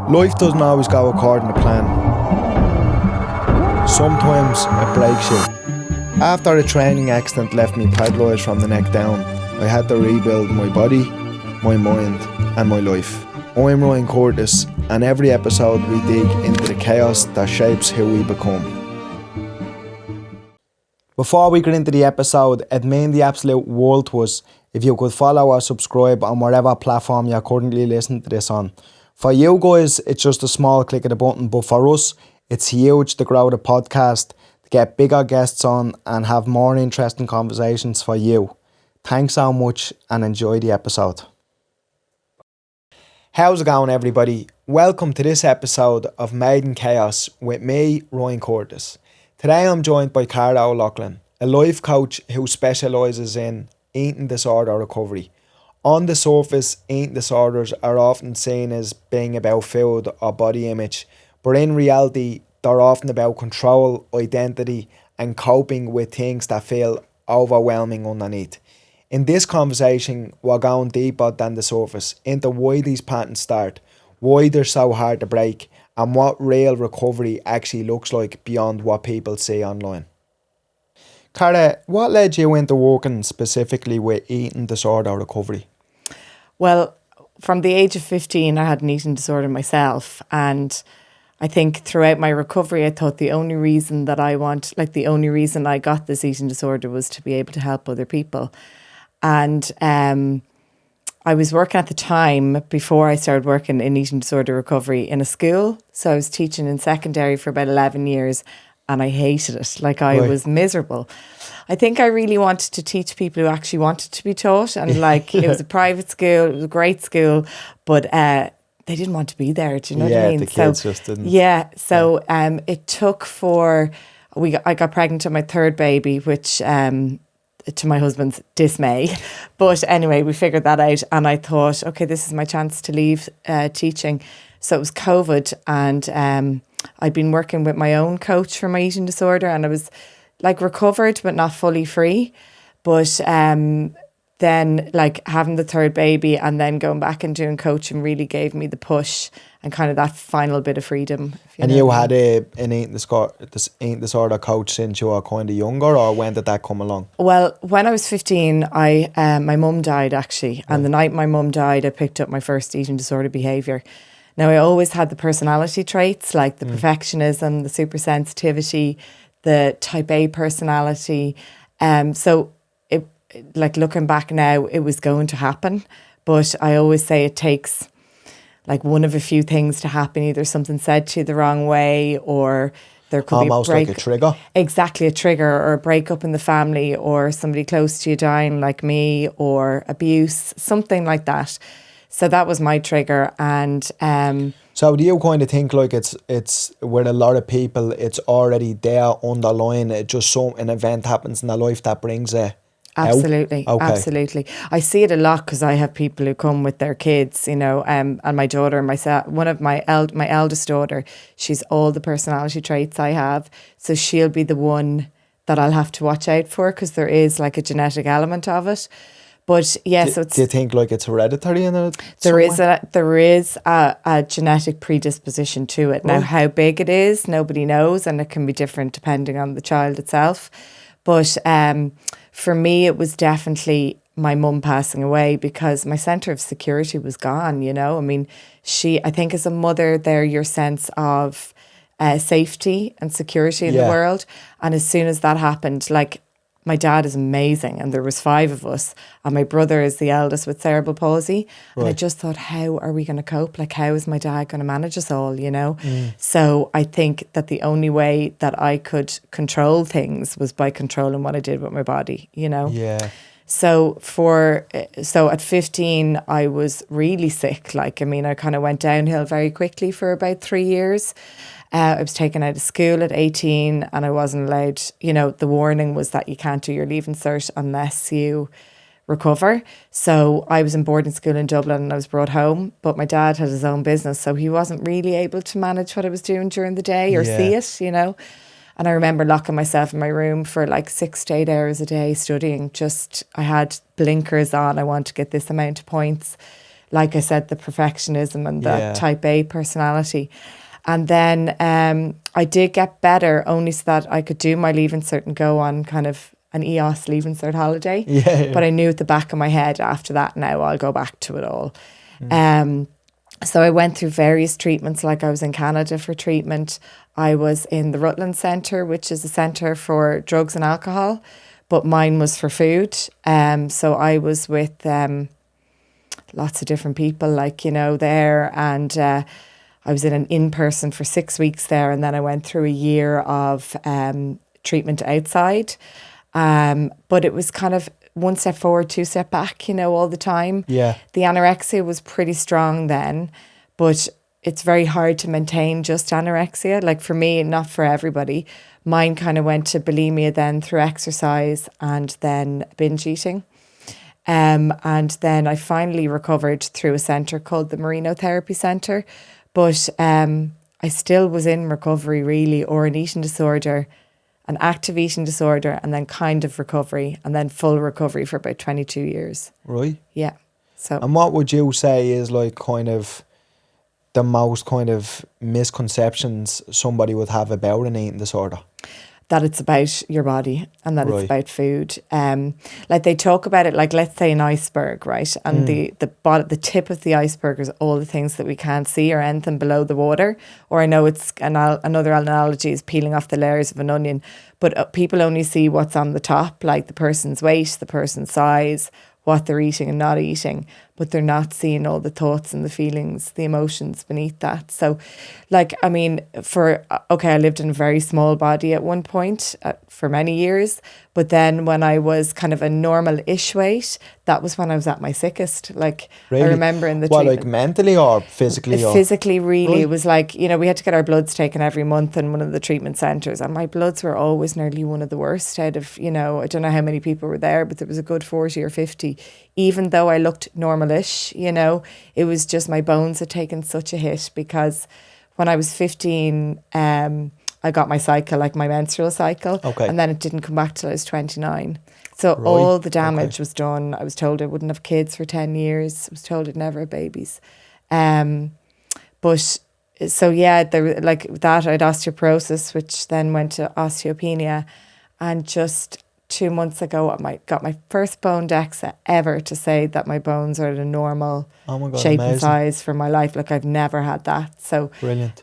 Life doesn't always go according to plan. Sometimes it breaks you. After a training accident left me paralysed from the neck down, I had to rebuild my body, my mind and my life. I'm Ryan Curtis, and every episode we dig into the chaos that shapes who we become. Before we get into the episode, it'd mean the absolute world to us if you could follow or subscribe on whatever platform you're currently listening to this on. For you guys, it's just a small click of the button, but for us, it's huge to grow the podcast, to get bigger guests on and have more interesting conversations for you. Thanks so much and enjoy the episode. How's it going, everybody? Welcome to this episode of Made in Chaos with me, Ryan Curtis. Today I'm joined by Cara O'Loughlin, a life coach who specialises in eating disorder recovery. On the surface, eating disorders are often seen as being about food or body image, but in reality, they're often about control, identity, and coping with things that feel overwhelming underneath. In this conversation, we're going deeper than the surface into why these patterns start, why they're so hard to break, and what real recovery actually looks like beyond what people see online. Cara, what led you into working specifically with eating disorder recovery? Well, from the age of 15, I had an eating disorder myself. And I think throughout my recovery, I thought the only reason I got this eating disorder was to be able to help other people. And I was working at the time, before I started working in eating disorder recovery, in a school. So I was teaching in secondary for about 11 years. And I hated it. I was miserable. I think I really wanted to teach people who actually wanted to be taught. And it was a private school, it was a great school, but they didn't want to be there. Do you know what I mean? The kids just didn't. Yeah. So it took I got pregnant with my third baby, which to my husband's dismay. But anyway, we figured that out. And I thought, okay, this is my chance to leave teaching. So it was COVID, and I'd been working with my own coach for my eating disorder, and I was recovered but not fully free. But then having the third baby and then going back and doing coaching really gave me the push and kind of that final bit of freedom. And you had an eating disorder coach since you were kind of younger, or when did that come along? Well, when I was 15, my mum died actually. And the night my mum died, I picked up my first eating disorder behaviour. Now, I always had the personality traits like the perfectionism, the super sensitivity, the type A personality. So, looking back now, it was going to happen. But I always say it takes one of a few things to happen. Either something said to you the wrong way, or there could almost be like a trigger. Exactly, a trigger, or a breakup in the family, or somebody close to you dying like me, or abuse, something like that. So that was my trigger. And so do you kind of think it's with a lot of people, it's already there underlying, it just an event happens in their life that brings it Absolutely, out? Okay. Absolutely. I see it a lot because I have people who come with their kids, and my daughter and myself. One of my eldest daughter, she's all the personality traits I have. So she'll be the one that I'll have to watch out for because there is a genetic element of it. But yes, do you think it's hereditary in it? There is a genetic predisposition to it. Now, how big it is, nobody knows, and it can be different depending on the child itself. But for me, it was definitely my mum passing away because my centre of security was gone. I mean, I think as a mother, they're your sense of safety and security in the world. And as soon as that happened, my dad is amazing, and there was 5 of us, and my brother is the eldest with cerebral palsy. And I just thought, how are we going to cope? How is my dad going to manage us all, So I think that the only way that I could control things was by controlling what I did with my body, Yeah. So at 15, I was really sick. I kind of went downhill very quickly for about 3 years. I was taken out of school at 18 and I wasn't allowed, the warning was that you can't do your Leaving Cert unless you recover. So I was in boarding school in Dublin and I was brought home, but my dad had his own business, so he wasn't really able to manage what I was doing during the day or see it, And I remember locking myself in my room for 6 to 8 hours a day studying. I had blinkers on. I want to get this amount of points. like I said, the perfectionism and the Yeah. type A personality. And then I did get better, only so that I could do my Leaving Cert and go on kind of an EOS Leaving Cert holiday. Yeah. But I knew at the back of my head, after that, now I'll go back to it all. So I went through various treatments. Like I was in Canada for treatment. I was in the Rutland Centre, which is a centre for drugs and alcohol, but mine was for food. So I was with lots of different people, like, you know, there. And I was in an in-person for 6 weeks there. And then I went through a year of treatment outside. But it was kind of one step forward, two step back, you know, all the time. Yeah. The anorexia was pretty strong then, but it's very hard to maintain just anorexia. Like for me, not for everybody. Mine kind of went to bulimia then through exercise and then binge eating. And then I finally recovered through a centre called the Marino Therapy Centre. But I still was in recovery really, or an eating disorder, an active eating disorder, and then kind of recovery, and then full recovery for about 22 years. Right. Yeah. So. And what would you say is like kind of the most kind of misconceptions somebody would have about an eating disorder? That it's about your body and that Right. it's about food. Like they talk about it like, let's say an iceberg, right? And the tip of the iceberg is all the things that we can't see or anything below the water. Or I know it's another analogy is peeling off the layers of an onion. But people only see what's on the top, like the person's weight, the person's size, what they're eating and not eating, but they're not seeing all the thoughts and the feelings, the emotions beneath that. So, like, I mean, I lived in a very small body at one point for many years, but then when I was kind of a normal-ish weight, that was when I was at my sickest. Like, Really? I remember in the What, treatment. like mentally or physically? Physically, really. Right. It was like, you know, we had to get our bloods taken every month in one of the treatment centres, and my bloods were always nearly one of the worst out of, you know, I don't know how many people were there, but there was a good 40 or 50. Even though I looked normalish, you know, it was just my bones had taken such a hit because when I was 15, I got my cycle, like my menstrual cycle, Okay. and then it didn't come back till I was 29. So Right. all the damage Okay. was done. I was told I wouldn't have kids for 10 years. I was told I'd never have babies. But so yeah, there like that I had osteoporosis, which then went to osteopenia, and just 2 months ago I got my first bone DEXA ever to say that my bones are at a normal Oh my God, shape and amazing. size for my life. Like I've never had that. So Brilliant.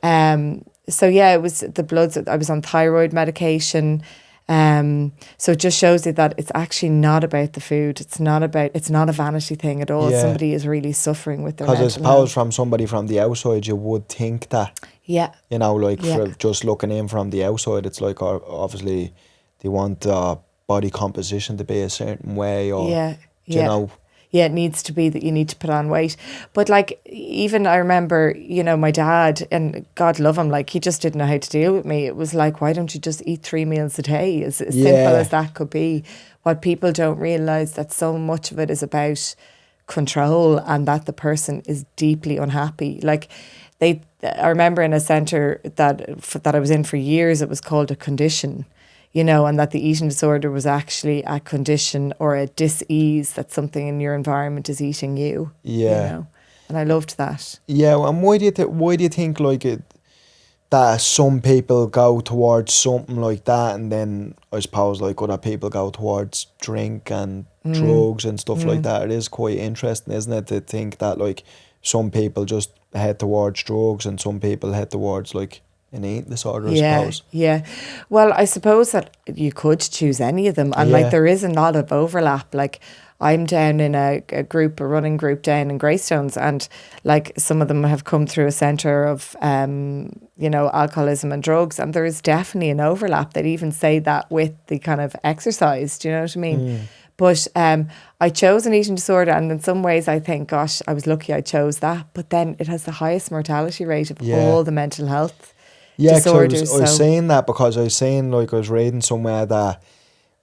so yeah, it was the bloods. I was on thyroid medication. So it just shows you that it's actually not about the food. It's not a vanity thing at all. Yeah. Somebody is really suffering with their Because I mental suppose health. from somebody from the outside, you would think that, Yeah. you know, like Yeah. for just looking in from the outside, it's like obviously they want body composition to be a certain way, or Yeah. do you Yeah. know? Yeah, it needs to be that you need to put on weight. But like, even I remember, you know, my dad, and God love him, like he just didn't know how to deal with me. It was like, why don't you just eat 3 meals a day? As simple Yeah. as that could be. What people don't realise that so much of it is about control and that the person is deeply unhappy. Like I remember in a centre that I was in for years, it was called a condition. You know, and that the eating disorder was actually a condition or a dis-ease, that something in your environment is eating you. Yeah. You know, and I loved that. Yeah, and why do you think like that some people go towards something like that, and then I suppose like other people go towards drink and drugs and stuff like that? It is quite interesting, isn't it, to think that like some people just head towards drugs and some people head towards like an eating disorder, I suppose. Yeah. Well, I suppose that you could choose any of them. And Yeah. like there is a lot of overlap. Like I'm down in a running group down in Greystones, and like some of them have come through a centre of, you know, alcoholism and drugs. And there is definitely an overlap. They'd even say that with the kind of exercise. Do you know what I mean? But I chose an eating disorder, and in some ways I think, gosh, I was lucky I chose that. But then it has the highest mortality rate of Yeah. all the mental health Yeah, because disorders. I was so saying that because I was saying, like, I was reading somewhere that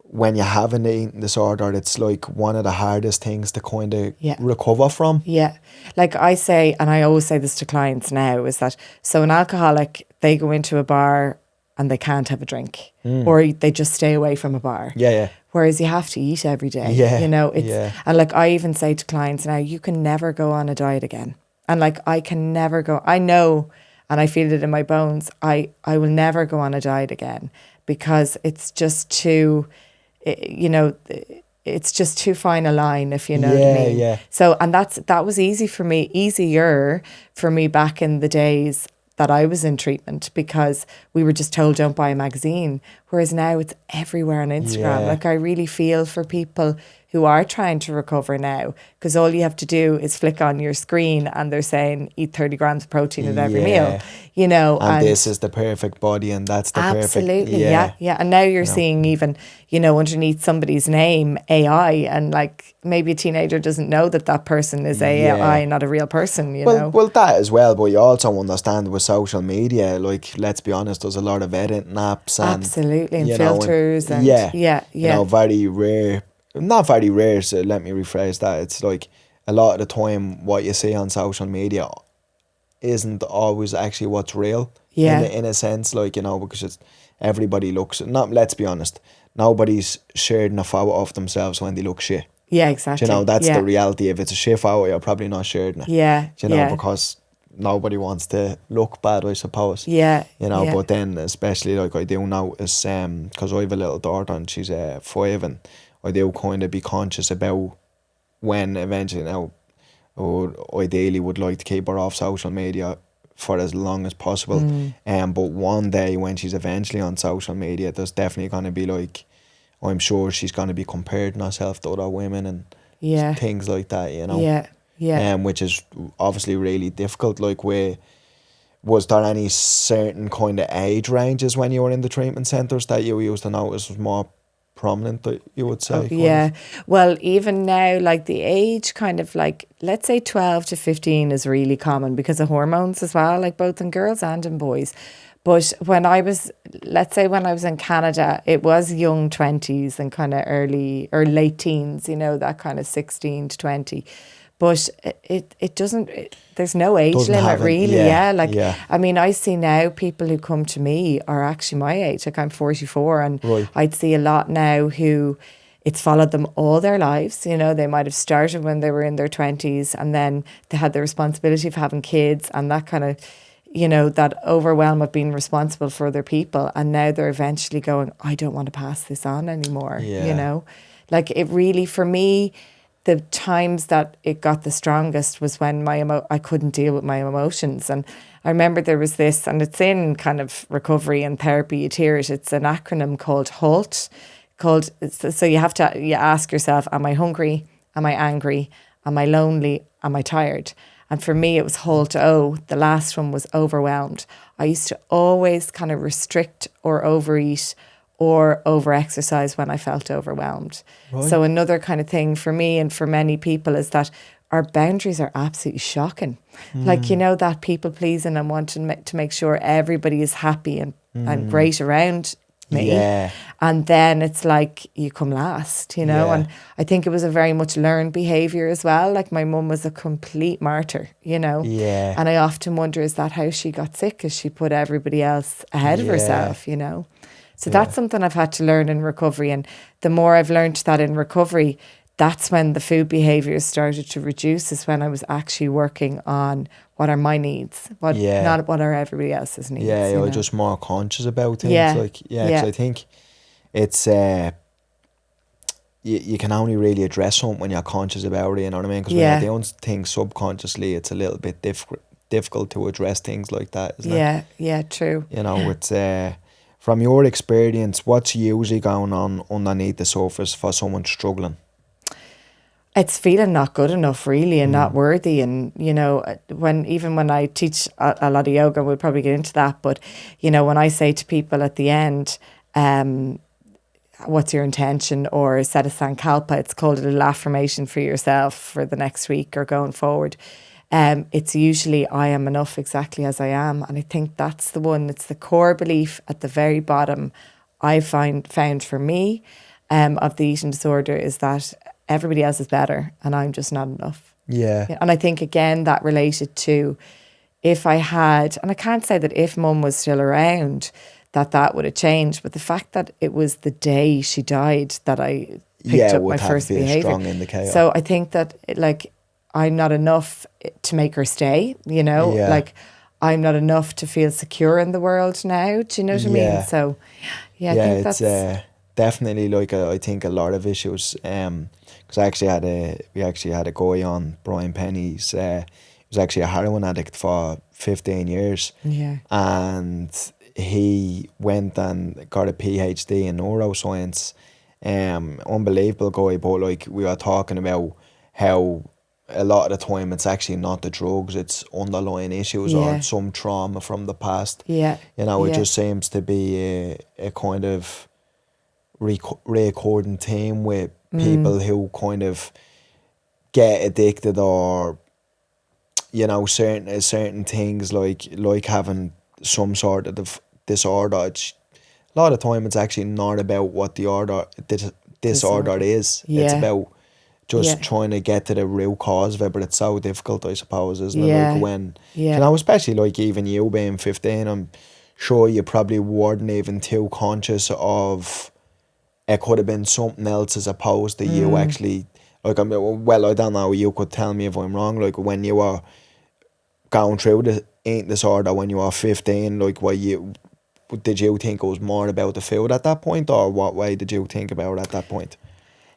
when you have an eating disorder, it's like one of the hardest things to kind of Yeah. recover from. yeah, like I say, and I always say this to clients now, is that so an alcoholic, they go into a bar and they can't have a drink, or they just stay away from a bar. Yeah. Whereas you have to eat every day. Yeah. You know, it's Yeah. and like I even say to clients now, you can never go on a diet again. And like I can never go. I know, and I feel it in my bones. I will never go on a diet again because it's just too, you know, it's just too fine a line, if you know what I mean. Yeah. So, and that was easier for me back in the days that I was in treatment, because we were just told don't buy a magazine, whereas now it's everywhere on Instagram. Yeah. Like I really feel for people who are trying to recover now, because all you have to do is flick on your screen and they're saying eat 30 grams of protein at every meal, you know. And this is the perfect body and that's the absolutely, perfect. yeah. And now you're seeing even, you know, underneath somebody's name, AI, and like maybe a teenager doesn't know that person is AI and not a real person, you know. Well, that as well, but you also understand with social media, like, let's be honest, there's a lot of editing apps and absolutely, and you know, filters and you know, very rare, not very rare, so let me rephrase that. It's like a lot of the time what you see on social media isn't always actually what's real. In a sense, like, you know, because it's everybody looks, not, let's be honest, nobody's sharing a photo of themselves when they look shit. Yeah, exactly. Do you know, that's the reality. If it's a shit photo, you're probably not sharing it. Yeah. Do you know, because nobody wants to look bad, I suppose. Yeah. You know, but then especially like I do notice, because I have a little daughter and she's 5, and I do kind of be conscious about when eventually now, or ideally would like to keep her off social media for as long as possible. But one day when she's eventually on social media, there's definitely going to be like, I'm sure she's going to be comparing herself to other women and things like that, you know. Which is obviously really difficult. Like, was there any certain kind of age ranges when you were in the treatment centres that you used to notice was more prominent, that you would say? Well, even now, like the age kind of like, let's say 12 to 15 is really common because of hormones as well, like both in girls and in boys. But when I was in Canada, it was young 20s and kind of early or late teens, you know, that kind of 16 to 20. But it doesn't, there's no age limit really. I mean, I see now people who come to me are actually my age. Like I'm 44 and I'd see a lot now who it's followed them all their lives. You know, they might have started when they were in their 20s and then they had the responsibility of having kids and that kind of, you know, that overwhelm of being responsible for other people. And now they're eventually going, I don't want to pass this on anymore, you know. Like it really, for me, the times that it got the strongest was when I couldn't deal with my emotions. And I remember there was this, and it's in kind of recovery and therapy, you'd hear it, it's an acronym called HALT. So you ask yourself, am I hungry? Am I angry? Am I lonely? Am I tired? And for me, it was HALT O. The last one was overwhelmed. I used to always kind of restrict or overeat or over-exercise when I felt overwhelmed. So another kind of thing for me and for many people is that our boundaries are absolutely shocking. Like, you know, that people-pleasing and wanting to make sure everybody is happy and great around me. And then it's like you come last, you know. And I think it was a very much learned behaviour as well. Like my mum was a complete martyr, you know. And I often wonder, is that how she got sick? Because she put everybody else ahead of herself, you know. So that's something I've had to learn in recovery. And the more I've learned that in recovery, that's when the food behaviours started to reduce, is when I was actually working on what are my needs, not what are everybody else's needs. You're just more conscious about things. Because I think it's you can only really address something when you're conscious about it, you know what I mean? Because when you're doing things subconsciously, it's a little bit difficult to address things like that, isn't it? Yeah, true. You know, it's from your experience, what's usually going on underneath the surface for someone struggling? It's feeling not good enough, really, and not worthy. And, you know, when I teach a lot of yoga, we'll probably get into that. But, you know, when I say to people at the end, what's your intention, or set a sankalpa, it's called a little affirmation for yourself for the next week or going forward. It's usually I am enough exactly as I am. And I think that's the one, it's the core belief at the very bottom I found for me of the eating disorder, is that everybody else is better and I'm just not enough. And I think again that related to if I had, and I can't say that if mum was still around that would have changed. But the fact that it was the day she died that I picked up my first behaviour. Strong indicator. So I think that I'm not enough to make her stay, Yeah. like I'm not enough to feel secure in the world now. Do you know what I mean? So I think it's definitely like I think a lot of issues. Because we actually had a guy on, Brian Penny. He was actually a heroin addict for 15 years. Yeah. And he went and got a PhD in neuroscience. Unbelievable guy, but like we were talking about how a lot of the time it's actually not the drugs, it's underlying issues or some trauma from the past. Yeah. It just seems to be a kind of recording theme with people who kind of get addicted or certain things like having some sort of disorder. A lot of time it's actually not about what the disorder is. Yeah. It's about just trying to get to the root cause of it, but it's so difficult, I suppose, isn't it? Yeah. Like when, especially like even you being 15, I'm sure you probably weren't even too conscious of it could have been something else as opposed to you actually, like, I don't know, you could tell me if I'm wrong, like when you were going through the eating disorder when you were 15, like did you think it was more about the food at that point, or what way did you think about it at that point?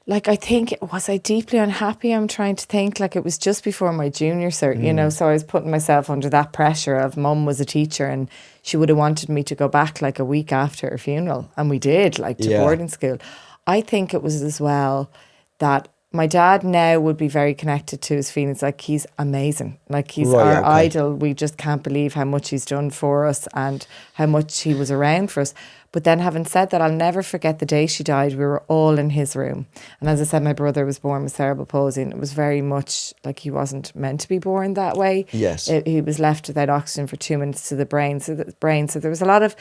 Like, I think, was I deeply unhappy? I'm trying to think. Like, it was just before my junior cert, so I was putting myself under that pressure of mum was a teacher and she would have wanted me to go back like a week after her funeral. And we did, like, to boarding school. I think it was as well that my dad now would be very connected to his feelings. Like, he's amazing. Like, he's our idol. We just can't believe how much he's done for us and how much he was around for us. But then, having said that, I'll never forget the day she died. We were all in his room. And as I said, my brother was born with cerebral palsy, and it was very much like he wasn't meant to be born that way. Yes. He was left without oxygen for 2 minutes to the brain. So there was a lot of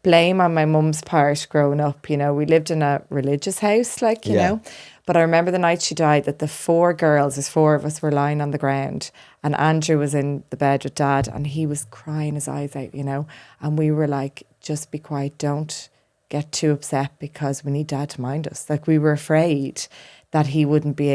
blame on my mum's part growing up. We lived in a religious house, you know. But I remember the night she died that the 4 girls, there's 4 of us, were lying on the ground, and Andrew was in the bed with Dad, and he was crying his eyes out, and we were like, just be quiet, don't get too upset because we need Dad to mind us. Like, we were afraid that he wouldn't be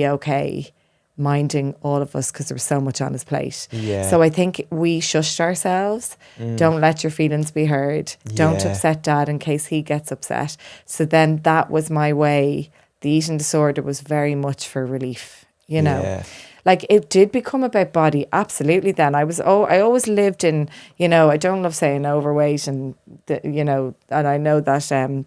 okay minding all of us because there was so much on his plate. Yeah. So I think we shushed ourselves. Don't let your feelings be heard. Don't upset Dad in case he gets upset. So then that was my way. The eating disorder was very much for relief, Yeah. Like, it did become about body, absolutely. Then I always lived in, I don't love saying overweight, and and I know that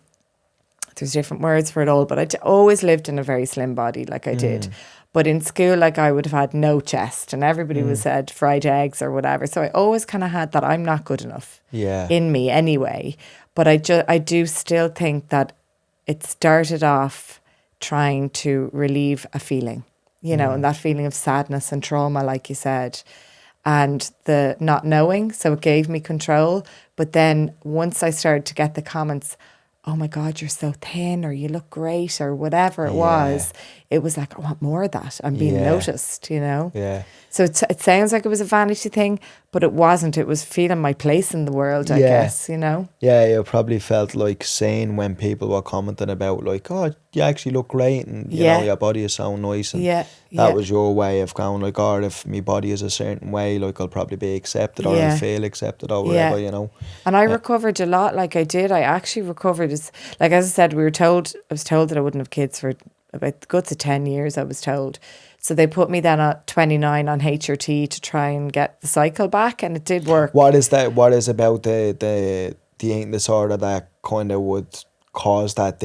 there's different words for it all, but I always lived in a very slim body, like I did. But in school, like, I would have had no chest, and everybody was said fried eggs or whatever. So I always kind of had that I'm not good enough in me anyway. But I do still think that it started off trying to relieve a feeling, and that feeling of sadness and trauma, like you said, and the not knowing. So it gave me control. But then once I started to get the comments, oh my God, you're so thin, or you look great, or whatever it was, it was like, I want more of that. I'm being noticed, Yeah. So it sounds like it was a vanity thing, but it wasn't. It was feeling my place in the world, I guess, Yeah, you probably felt like saying when people were commenting about, like, oh, you actually look great, and your body is so nice, and that was your way of going, like, oh, if my body is a certain way, like, I'll probably be accepted, or I'll feel accepted, or whatever, And I recovered a lot, like I did. I actually recovered. As I said, I was told that I wouldn't have kids for about the guts of 10 years, I was told. So they put me then at 29 on HRT to try and get the cycle back, and it did work. What is that? What is about the eating disorder that kind of would cause that,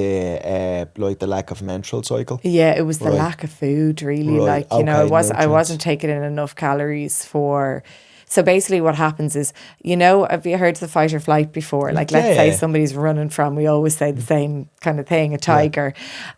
like the lack of menstrual cycle? Yeah, it was the lack of food, really. Right. Like, I wasn't taking in enough calories for. So basically what happens is, have you heard of the fight or flight before? Like, let's say somebody's running from, we always say the same kind of thing, a tiger,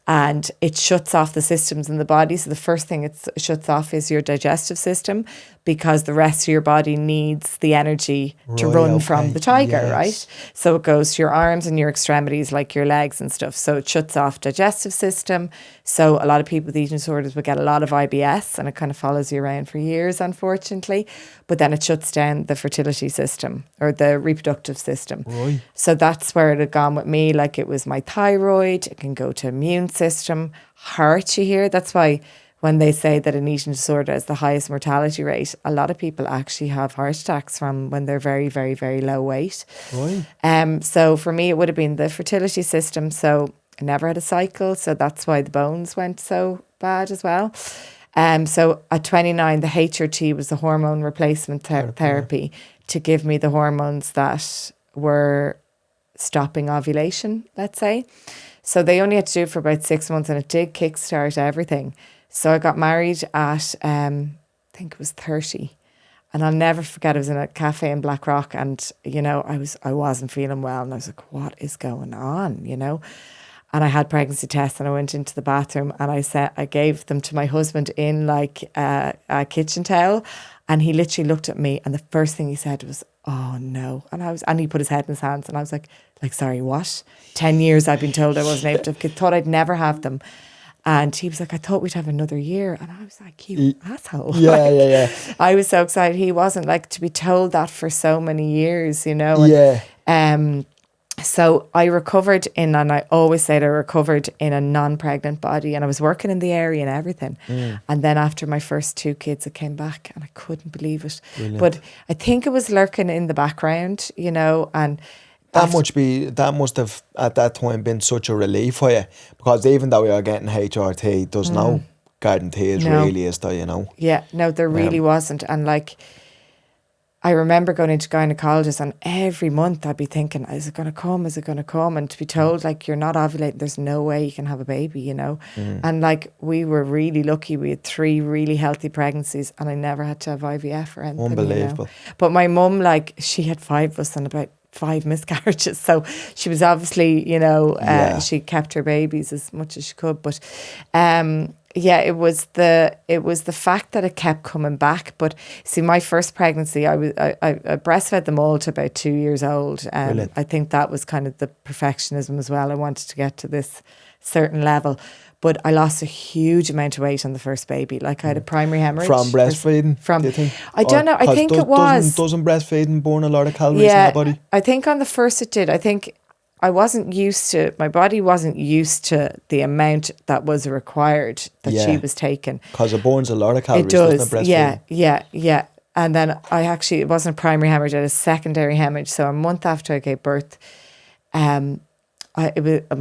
and it shuts off the systems in the body. So the first thing it shuts off is your digestive system. because the rest of your body needs the energy to run from the tiger, right? So it goes to your arms and your extremities, like your legs and stuff. So it shuts off digestive system. So a lot of people with eating disorders will get a lot of IBS, and it kind of follows you around for years, unfortunately. But then it shuts down the fertility system or the reproductive system. Right. So that's where it had gone with me. Like, it was my thyroid. It can go to immune system, heart, you hear. That's why when they say that an eating disorder has the highest mortality rate, a lot of people actually have heart attacks from when they're very, very, very low weight. Right. So for me, it would have been the fertility system. So I never had a cycle. So that's why the bones went so bad as well. So at 29, the HRT was the hormone replacement therapy to give me the hormones that were stopping ovulation, let's say. So they only had to do it for about 6 months, and it did kickstart everything. So I got married at, I think it was 30. And I'll never forget, I was in a cafe in Blackrock, and, you know, I wasn't feeling well. And I was like, what is going on, you know? And I had pregnancy tests, and I went into the bathroom, and I gave them to my husband in like a kitchen towel. And he literally looked at me, and the first thing he said was, oh no. And he put his head in his hands, and I was like, sorry, what? 10 years I've been told I wasn't able to have kids, thought I'd never have them. And he was like, I thought we'd have another year. And I was like, you asshole. Yeah. I was so excited. He wasn't, like, to be told that for so many years, you know. And, so I recovered and I always said I recovered in a non-pregnant body, and I was working in the area and everything. And then after my first 2 kids, it came back, and I couldn't believe it. Brilliant. But I think it was lurking in the background, you know, and that must have at that time been such a relief for you, because even though you're getting HRT, there's no guarantees really, is there, you know? Yeah, no, there really wasn't. And like, I remember going into gynecologist, and every month I'd be thinking, is it going to come? Is it going to come? And to be told, like, you're not ovulating, there's no way you can have a baby, you know? And like, we were really lucky. We had 3 really healthy pregnancies, and I never had to have IVF or anything. Unbelievable. You know? But my mum, like, she had 5 of us and about 5 miscarriages. So she was obviously, you know, she kept her babies as much as she could. But yeah, it was the fact that it kept coming back. But see, my first pregnancy, I breastfed them all to about 2 years old. I think that was kind of the perfectionism as well. I wanted to get to this certain level. But I lost a huge amount of weight on the first baby. Like, I had a primary hemorrhage. From breastfeeding, do you think? I don't know. I think it was. Doesn't breastfeeding burn a lot of calories in the body? I think on the first it did. I think I wasn't used to, my body wasn't used to the amount that was required that she was taking. Because it burns a lot of calories, it does, doesn't it, breastfeeding? Yeah. And then it wasn't a primary hemorrhage, I had a secondary hemorrhage. So a month after I gave birth, my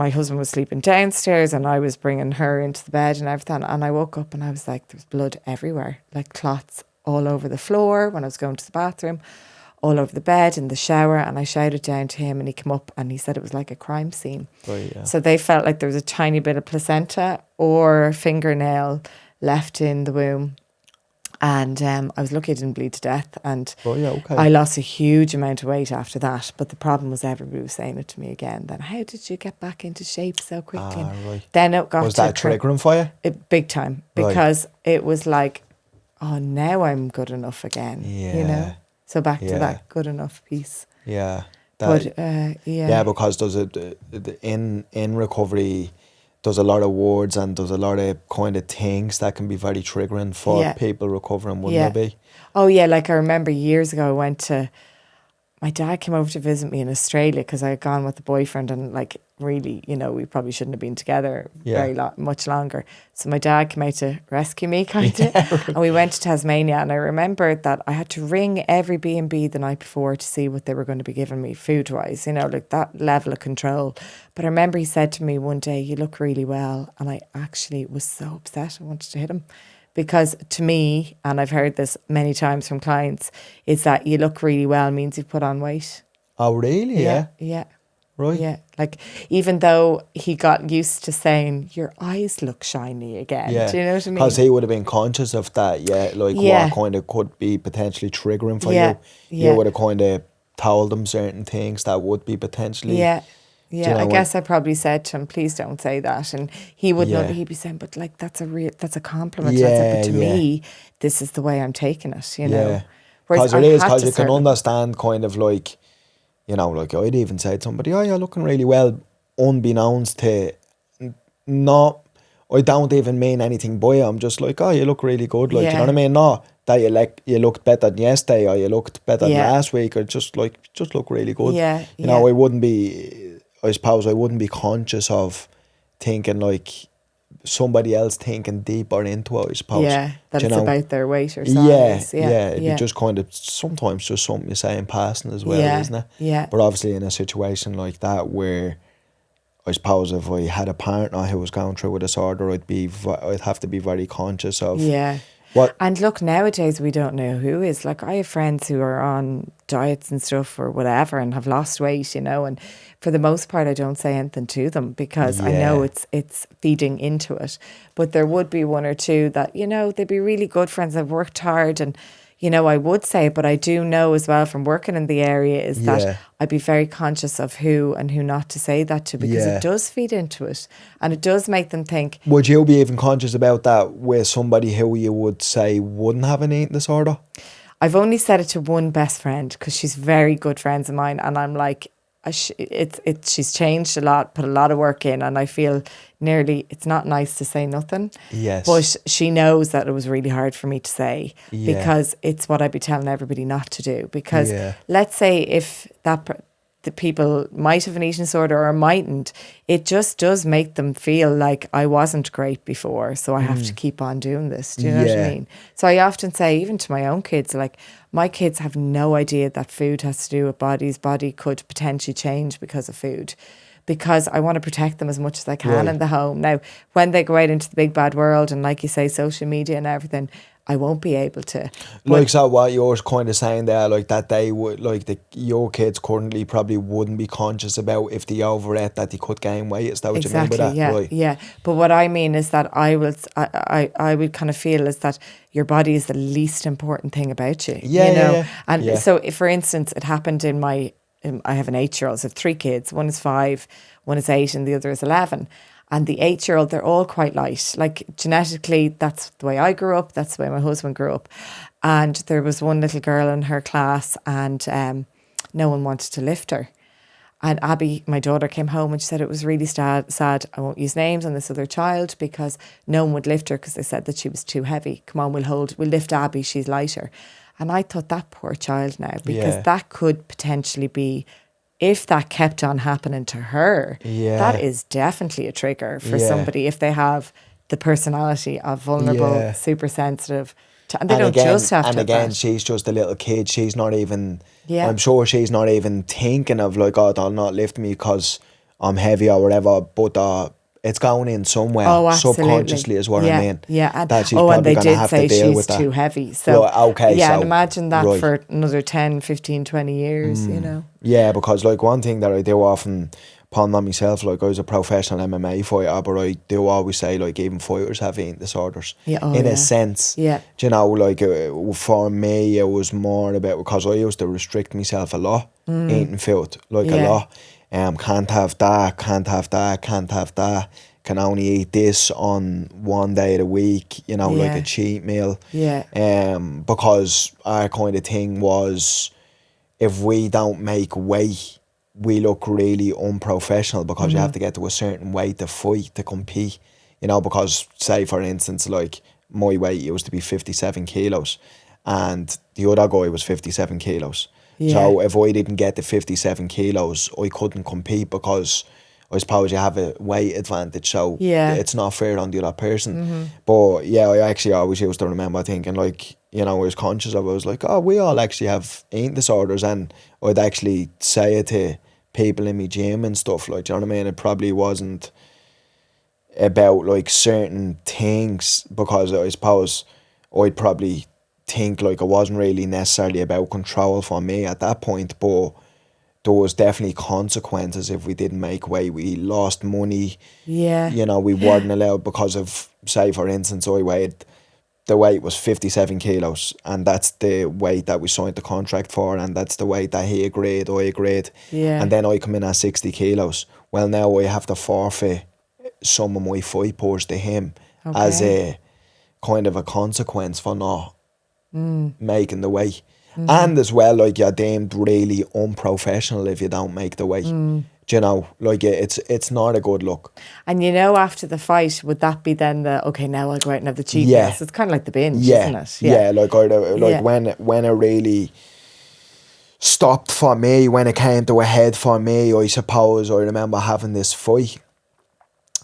husband was sleeping downstairs, and I was bringing her into the bed and everything. And I woke up and I was like, there's blood everywhere, like clots all over the floor when I was going to the bathroom, all over the bed, in the shower. And I shouted down to him, and he came up and he said it was like a crime scene. Right, yeah. So they felt like there was a tiny bit of placenta or fingernail left in the womb. And I was lucky I didn't bleed to death. And I lost a huge amount of weight after that. But the problem was everybody was saying it to me again. Then, how did you get back into shape so quickly? Right. Then it got was that triggering for you? Big time. Because it was like, oh, now I'm good enough again. Yeah. You know? So back to that good enough piece. Yeah. Because there's in recovery, there's a lot of words and there's a lot of kind of things that can be very triggering for people recovering, wouldn't it be? Oh, yeah. Like, I remember years ago, my dad came over to visit me in Australia because I had gone with a boyfriend, and like, really, you know, we probably shouldn't have been together much longer. So my dad came out to rescue me, kind of. Right. And we went to Tasmania, and I remember that I had to ring every B&B the night before to see what they were going to be giving me food-wise, you know, like that level of control. But I remember he said to me one day, you look really well. And I actually was so upset. I wanted to hit him. Because to me, and I've heard this many times from clients, is that you look really well means you've put on weight. Oh, really? Yeah. Right. Yeah. Like, even though he got used to saying, your eyes look shiny again. Yeah. Do you know what I mean? Because he would have been conscious of that, what kind of could be potentially triggering for you. You would have kind of told him certain things that would be potentially Yeah, I guess I probably said to him, please don't say that. And he would not, Yeah. he'd be saying, but like, that's a compliment. I said, Yeah, but to yeah. me, this is the way I'm taking it, you know. Yeah. Whereas Because I it is, had because to you can sort of, understand kind of like, you know, like I'd even say to somebody, oh, you're looking really well, unbeknownst to not, I don't even mean anything by it. I'm just like, oh, you look really good. Like, you know what I yeah, mean? Not that you looked better than yesterday or you looked better than yeah, last week or just like, just look really good. yeah, You know, yeah, I suppose I wouldn't be conscious of thinking like somebody else thinking deeper into it, I suppose. yeah, that Do you it's know? about their weight or Yeah, size. Yeah, yeah. It'd be yeah, just kind of sometimes just something you say in passing as well, yeah, isn't it? yeah, But obviously in a situation like that where I suppose if I had a partner who was going through a disorder, I'd have to be very conscious of yeah. what. And look, nowadays we don't know who is. Like, I have friends who are on diets and stuff or whatever and have lost weight, you know, and for the most part I don't say anything to them because I know Yeah, it's feeding into it. But there would be one or two that, you know, they'd be really good friends, they've worked hard, and you know, I would say, but I do know as well from working in the area is that yeah, I'd be very conscious of who and who not to say that to, because it yeah. does feed into it and it does make them think. Would you be even conscious about that with somebody who you would say wouldn't have an eating disorder? I've only said it to one best friend because she's very good friends of mine, and I'm like, she's changed a lot, put a lot of work in, and I feel nearly it's not nice to say nothing, Yes. but she knows that it was really hard for me to say Yeah, because it's what I'd be telling everybody not to do. Because yeah, let's say if the people might have an eating disorder or mightn't, it just does make them feel like I wasn't great before, so I have to keep on doing this. Do you know what I yeah, mean? So I often say, even to my own kids, like, my kids have no idea that food has to do with bodies. Body could potentially change because of food, because I want to protect them as much as I can right. in the home. Now, when they go out into the big bad world and, like you say, social media and everything, I won't be able to. Like, But so what you're kind of saying there, like that they would, like your kids currently probably wouldn't be conscious about if they overate that they could gain weight. Is that what you mean by exactly, that? yeah, Right. yeah. But what I mean is that I would kind of feel is that your body is the least important thing about you, Yeah, you yeah, know. yeah. And Yeah. so, if, for instance, it happened I have an 8-year-old, so I have 3 kids. One is 5, one is 8, and the other is 11. And the 8-year-old, they're all quite light. Like, genetically, that's the way I grew up. That's the way my husband grew up. And there was one little girl in her class, and no one wanted to lift her. And Abby, my daughter, came home and she said it was really sad. I won't use names on this other child because no one would lift her because they said that she was too heavy. Come on, we'll lift Abby. She's lighter. And I thought, that poor child now, because Yeah. that could potentially be, if that kept on happening to her, that Yeah. is definitely a trigger for Yeah. somebody if they have the personality of vulnerable, Yeah. super sensitive. And they don't just have to have that. She's just a little kid. She's not even. Yeah. I'm sure she's not even thinking of like, oh, they'll not lift me because I'm heavy or whatever. But it's going in somewhere Oh, absolutely. subconsciously, is what I Yeah, mean. yeah. That she's And probably they gonna did have to say deal she's with that. too heavy. So, Right, okay, yeah, so and imagine that right. for another 10, 15, 20 years, you know. Yeah, because like one thing that I do often ponder on myself, like I was a professional MMA fighter, but I do always say like even fighters have eating disorders. Yeah, oh, in a yeah. sense. Yeah. Do you know, like for me it was more about, because I used to restrict myself a lot, eating food, like a Yeah. lot. Can't have that, can't have that, can't have that. Can only eat this on one day of the week, you know, like Yeah. a cheat meal. Yeah. Because our kind of thing was, if we don't make weight, we look really unprofessional, because you have to get to a certain weight to fight, to compete. You know, because say for instance, like my weight used to be 57 kilos and the other guy was 57 kilos. Yeah. So if I didn't get the 57 kilos, I couldn't compete, because I suppose you have a weight advantage, so Yeah. it's not fair on the other person. But yeah, I actually always used to remember thinking, like, you know, I was conscious of it. I was like, oh, we all actually have eating disorders, and I'd actually say it to people in my gym and stuff, like, do you know what I mean? It probably wasn't about like certain things, because I suppose I'd probably think like it wasn't really necessarily about control for me at that point, but there was definitely consequences if we didn't make weight. We lost money. Yeah. You know, we weren't allowed, because of, say for instance, I weighed the weight was 57 kilos, and that's the weight that we signed the contract for, and that's the weight that he agreed, I agreed. Yeah. And then I come in at 60 kilos. Well, now I have to forfeit some of my fight purs to him as Okay. a kind of a consequence for not making the weight. Mm-hmm. And as well, like, you're deemed really unprofessional if you don't make the weight. Do you know, like, it's not a good look. And you know, after the fight, would that be then the, okay, now I'll go out and have the cheat Yeah. meals? It's kind of like the binge, Yeah, isn't it? yeah. Like, Yeah. when it really stopped for me, when it came to a head for me, I suppose I remember having this fight,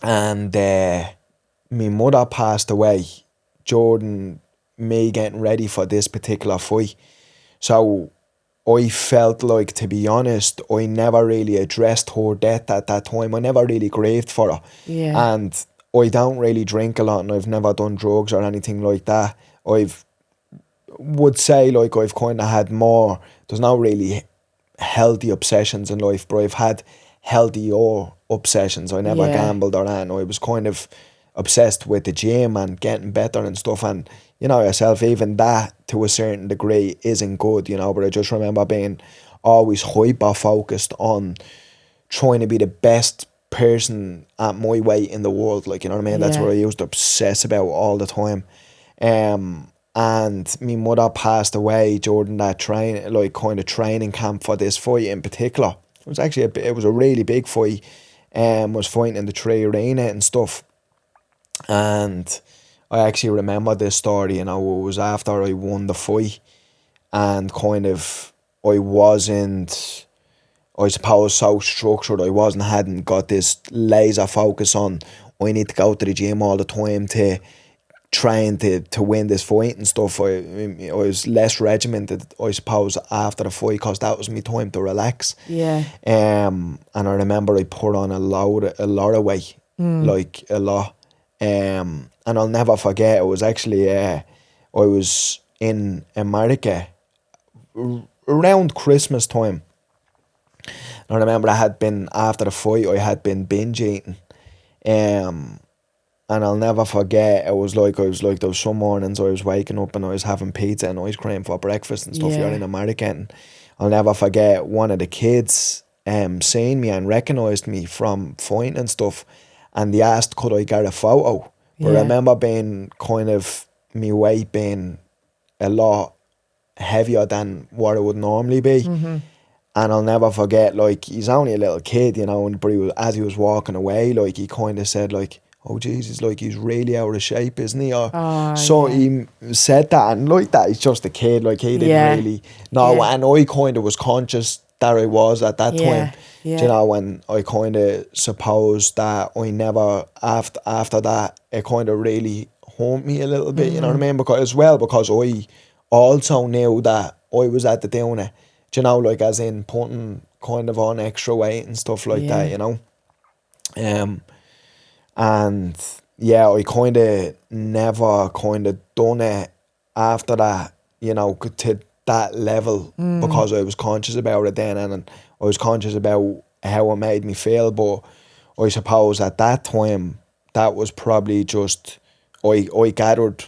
and my mother passed away during me getting ready for this particular fight. So I felt like, to be honest, I never really addressed her death at that time. I never really grieved for her. Yeah. And I don't really drink a lot, and I've never done drugs or anything like that. Would say, like, I've kind of had more, there's not really healthy obsessions in life, but I've had healthier obsessions. I never Yeah. gambled or anything. I was kind of obsessed with the gym and getting better and stuff, and you know yourself, even that to a certain degree isn't good, you know. But I just remember being always hyper focused on trying to be the best person at my weight in the world, like, you know what I mean? That's Yeah. what I used to obsess about all the time. And my mother passed away during that training camp for this fight in particular. It was actually it was a really big fight. Was fighting in the tree arena and stuff. And I actually remember this story, you know. It was after I won the fight, and kind of I wasn't, I suppose, so structured. Hadn't got this laser focus on, I need to go to the gym all the time to train to win this fight and stuff. I was less regimented, I suppose, after the fight, because that was my time to relax. Yeah. And I remember I put on a lot of weight, like a lot. And I'll never forget, it was actually I was in America around Christmas time. I remember after the fight, I had been binge eating. And I'll never forget, it was like there was some mornings I was waking up and I was having pizza and ice cream for breakfast and stuff. Yeah. You're in America, and I'll never forget one of the kids seeing me and recognised me from fighting and stuff, and they asked could I get a photo. But Yeah. I remember being kind of, me weight being a lot heavier than what it would normally be. Mm-hmm. And I'll never forget, like, he's only a little kid, you know, but as he was walking away, like, he kind of said, like, oh Jesus, like, he's really out of shape, isn't he? Or so yeah. he said that, and like that, he's just a kid, like, he didn't Yeah. really know. Yeah. And I kind of was conscious that I was at that Yeah. time. Yeah. Do you know, and I kind of suppose that I never, after that, it kind of really haunt me a little bit, you know what I mean? Because I also knew that I was at the doing it. Do you know, like, as in putting kind of on extra weight and stuff like that, you know. And yeah, I kind of never kind of done it after that, you know, to that level, because I was conscious about it then, and I was conscious about how it made me feel. But I suppose at that time, that was probably just, I gathered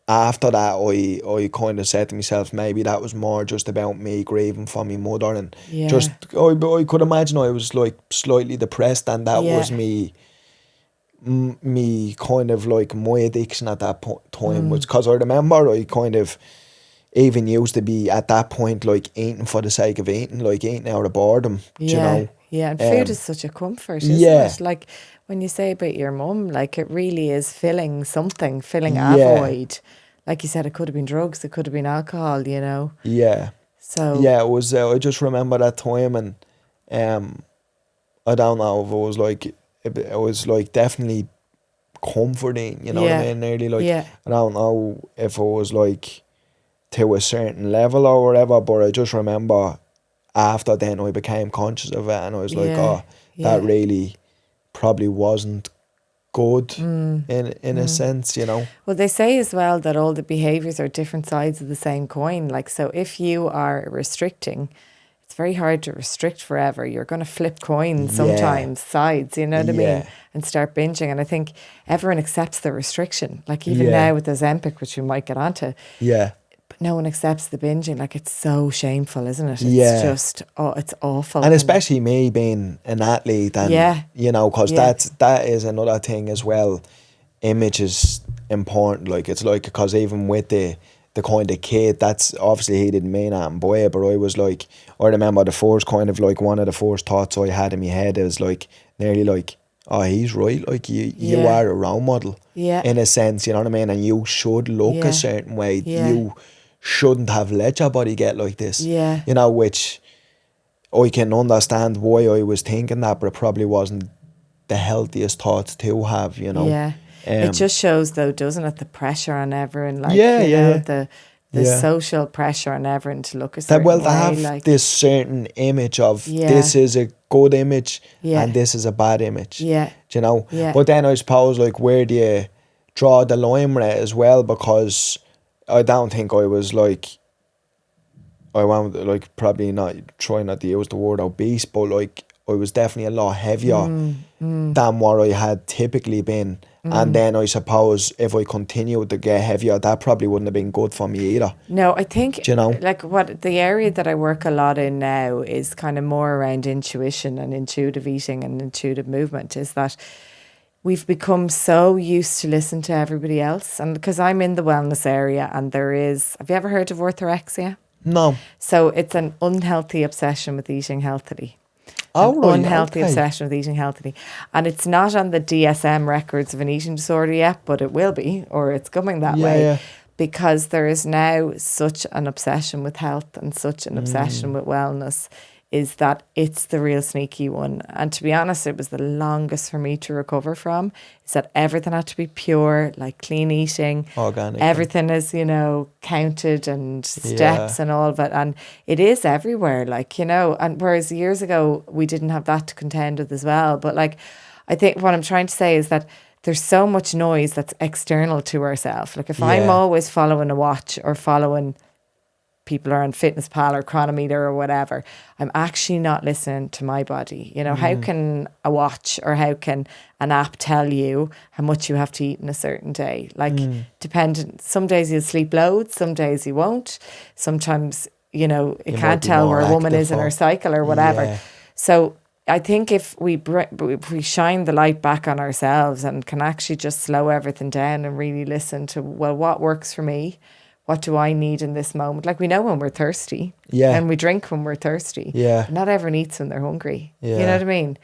after that, I kind of said to myself, maybe that was more just about me grieving for my mother, and Yeah. just, I could imagine I was like slightly depressed, and that Yeah. was me kind of like my addiction at that time, was because I remember I kind of even used to be at that point like eating for the sake of eating, like eating out of boredom. Yeah. Do you know? Yeah. And food is such a comfort, isn't yeah. it? Like when you say about your mum, like it really is filling something, filling a Yeah. void. Like you said, it could have been drugs, it could have been alcohol, you know. Yeah. So Yeah, it was. I just remember that time, and I don't know if it was like, it was like definitely comforting. You know what I Yeah. mean? Nearly like, Yeah. I don't know if it was like to a certain level or whatever, but I just remember after then I became conscious of it, and I was like, Yeah. oh, Yeah. that really probably wasn't good in a sense, you know. Well, they say as well that all the behaviours are different sides of the same coin. Like, so if you are restricting, it's it's very hard to restrict forever. You're going to flip coins sometimes, sides, you know what I mean, and start binging. And I think everyone accepts the restriction. Like even now with Ozempic, which we might get onto, but no one accepts the binging. Like it's so shameful, isn't it? It's just, it's awful. And especially me being an athlete and, you know, because that is another thing as well. Image is important. Like it's like, because even with the kind of kid, that's obviously he didn't mean that by it, but I was like, I remember the first kind of like one of the first thoughts I had in my head is like nearly like, oh, he's right, like you are a role model in a sense, you know what I mean, and you should look a certain way. You shouldn't have let your body get like this, you know, which I can understand why I was thinking that, but it probably wasn't the healthiest thoughts to have, you know. It just shows though, doesn't it, the pressure on everyone, like you know, the social pressure on everyone to look a certain way. To have like this certain image of this is a good image and this is a bad image. Do you know? But then I suppose like where do you draw the line with it as well? Because I don't think I was like, I want like probably not trying not to use the word obese, but like I was definitely a lot heavier than what I had typically been. And then I suppose if I continued to get heavier, that probably wouldn't have been good for me either. No, I think, you know, like what the area that I work a lot in now is kind of more around intuition and intuitive eating and intuitive movement, is that we've become so used to listen to everybody else. And because I'm in the wellness area and there is, have you ever heard of orthorexia? No. So it's an unhealthy obsession with eating healthily. Unhealthy obsession with eating healthily. And it's not on the DSM records of an eating disorder yet, but it will be, or it's coming that way. Because there is now such an obsession with health and such an obsession with wellness, is that it's the real sneaky one. And to be honest, it was the longest for me to recover from, is that everything had to be pure, like clean eating. Organic. Everything is, you know, counted and steps and all of it. And it is everywhere, like, you know, and whereas years ago, we didn't have that to contend with as well. But like, I think what I'm trying to say is that there's so much noise that's external to ourselves. Like if I'm always following a watch or following people are on FitnessPal or Chronometer or whatever, I'm actually not listening to my body. You know, how can a watch or how can an app tell you how much you have to eat in a certain day? Like, dependent, some days you'll sleep loads, some days you won't. Sometimes, you know, it can't tell where a woman is in her cycle or whatever. So I think if we shine the light back on ourselves and can actually just slow everything down and really listen to, well, what works for me? What do I need in this moment? Like we know when we're thirsty and we drink when we're thirsty. But not everyone eats when they're hungry. You know what I mean?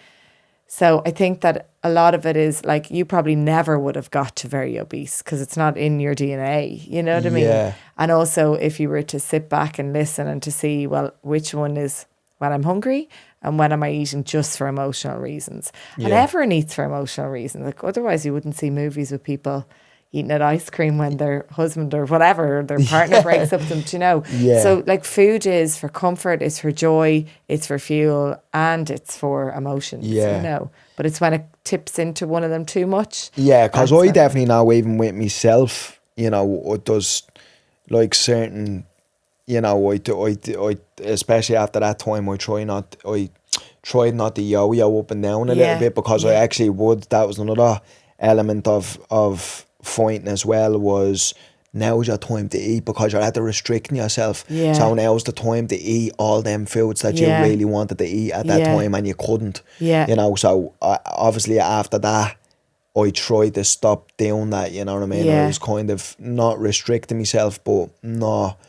So I think that a lot of it is like you probably never would have got to very obese because it's not in your DNA. You know what I mean? And also if you were to sit back and listen and to see, well, which one is when I'm hungry and when am I eating just for emotional reasons? And everyone eats for emotional reasons. Like otherwise you wouldn't see movies with people eating at ice cream when their husband or whatever, their partner breaks up them, you know. So like food is for comfort, it's for joy, it's for fuel, and it's for emotions, you know. But it's when it tips into one of them too much. Yeah, because I definitely know even with myself, you know, it does like certain, you know, I especially after that time I tried not to yo-yo up and down a little bit because I actually would, that was another element of fighting as well, was now's your time to eat because you're at the restricting yourself. So now's the time to eat all them foods that you really wanted to eat at that time and you couldn't. You know, so obviously after that I tried to stop doing that, you know what I mean? I was kind of not restricting myself but not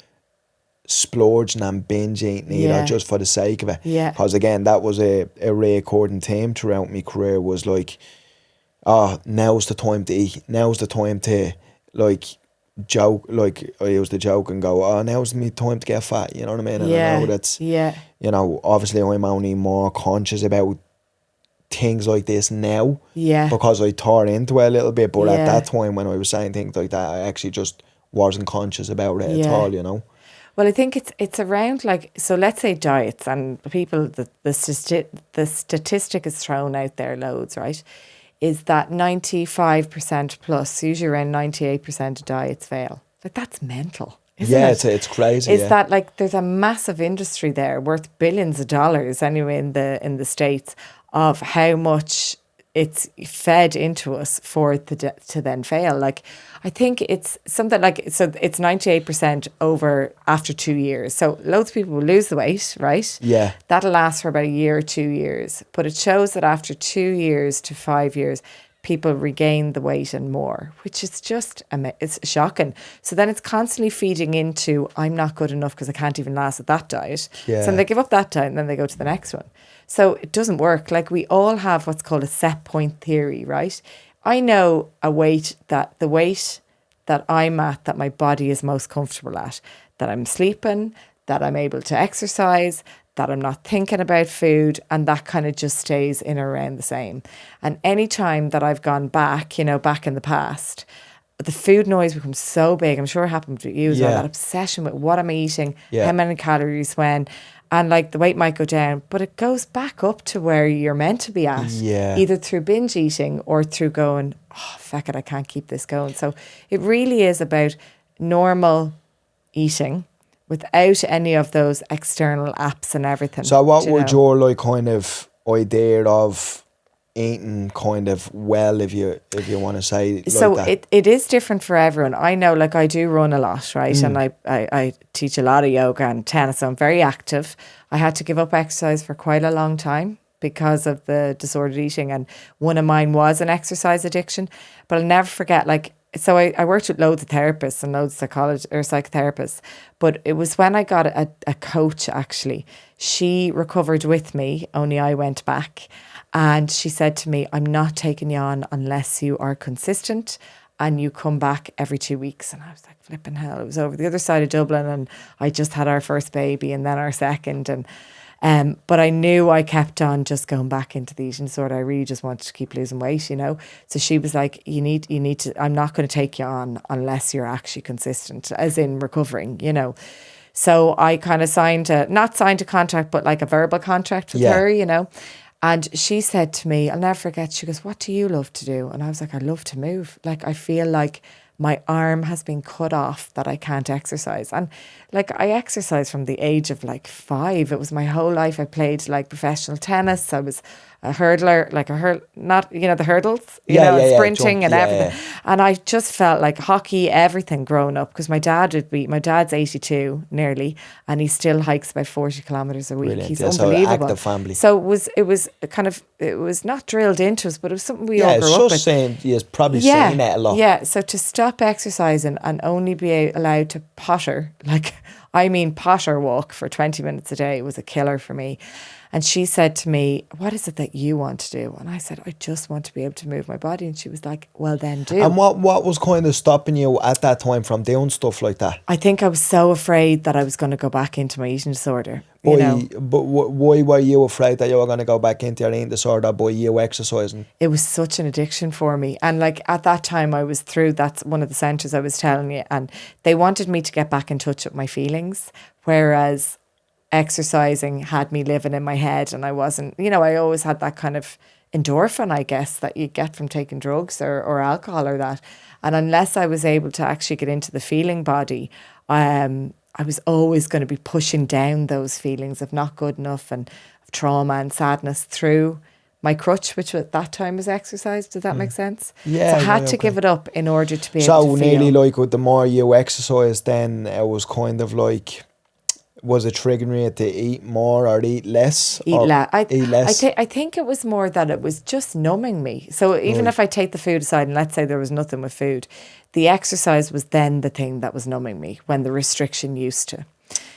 splurging and binge eating either just for the sake of it. Because again, that was a recurring theme throughout my career, was like, oh, now's the time to eat. Now's the time to, like, joke. Like, I used to joke and go, oh, now's me time to get fat. You know what I mean? And I know that's, you know, obviously I'm only more conscious about things like this now because I tore into it a little bit. But at that time when I was saying things like that, I actually just wasn't conscious about it at all, you know? Well, I think it's around like, so let's say diets and people, the statistic is thrown out there loads, right? Is that 95% plus, usually around 98% of diets fail. Like that's mental. isn't Yeah, it? it's crazy. Is Yeah. that like there's a massive industry there worth billions of dollars anyway in the States of how much it's fed into us for it to then fail. Like, I think it's something like, so it's 98% over after 2 years. So loads of people will lose the weight, right? Yeah. That'll last for about a year or 2 years. But it shows that after 2 years to 5 years, people regain the weight and more, which is just, it's shocking. So then it's constantly feeding into, I'm not good enough because I can't even last at that diet. Yeah. So then they give up that diet and then they go to the next one. So it doesn't work. Like, we all have what's called a set point theory, right? I know the weight that I'm at, that my body is most comfortable at, that I'm sleeping, that I'm able to exercise, that I'm not thinking about food, and that kind of just stays in or around the same. And any time that I've gone back, back in the past, the food noise becomes so big. I'm sure it happened to you as well, that obsession with what I'm eating, how many calories when, and like the weight might go down, but it goes back up to where you're meant to be at, either through binge eating or through going, oh, fuck it, I can't keep this going. So it really is about normal eating without any of those external apps and everything. So what would your like kind of idea of eating kind of well, if you want to say like so that? it is different for everyone. I know, like, I do run a lot, right? And I teach a lot of yoga and tennis, so I'm very active. I had to give up exercise for quite a long time because of the disordered eating, and one of mine was an exercise addiction. But I'll never forget, like, so I worked with loads of therapists and loads of psychotherapists, but it was when I got a coach, actually. She recovered with me, only I went back. And she said to me, I'm not taking you on unless you are consistent and you come back every 2 weeks. And I was like, flipping hell. It was over the other side of Dublin, and I just had our first baby and then our second. But I knew I kept on just going back into the eating disorder. I really just wanted to keep losing weight, So she was like, you need to, I'm not going to take you on unless you're actually consistent, as in recovering, So I kind of not signed a contract, but like a verbal contract with her, And she said to me, I'll never forget, she goes, what do you love to do? And I was like, I love to move. Like, I feel like my arm has been cut off that I can't exercise. And like, I exercised from the age of like 5. It was my whole life. I played like professional tennis. I was a hurdler, not, the hurdles, and sprinting and everything. And I just felt like hockey, everything growing up, because my dad's 82 nearly, and he still hikes about 40 kilometres a week. Brilliant. He's So unbelievable. active family. So it was not drilled into us, but it was something we all grew up with. You've probably seen that a lot. Yeah, so to stop exercising and only be allowed to potter walk for 20 minutes a day was a killer for me. And she said to me, what is it that you want to do? And I said, I just want to be able to move my body. And she was like, well, then do. And what was kind of stopping you at that time from doing stuff like that? I think I was so afraid that I was going to go back into my eating disorder. But why were you afraid that you were going to go back into your eating disorder by you exercising? It was such an addiction for me. And like, at that time I was through, that's one of the centres I was telling you, and they wanted me to get back in touch with my feelings, whereas exercising had me living in my head, and I wasn't, I always had that kind of endorphin, I guess, that you get from taking drugs or alcohol or that. And unless I was able to actually get into the feeling body, I was always going to be pushing down those feelings of not good enough and of trauma and sadness through my crutch, which at that time was exercise. Does that make sense? Yeah. So I had to give it up in order to be able to feel. So nearly like with the more you exercise, then it was kind of like, was it triggering you to eat more or eat less? Eat less. I think it was more that it was just numbing me. So even if I take the food aside, and let's say there was nothing with food, the exercise was then the thing that was numbing me when the restriction used to.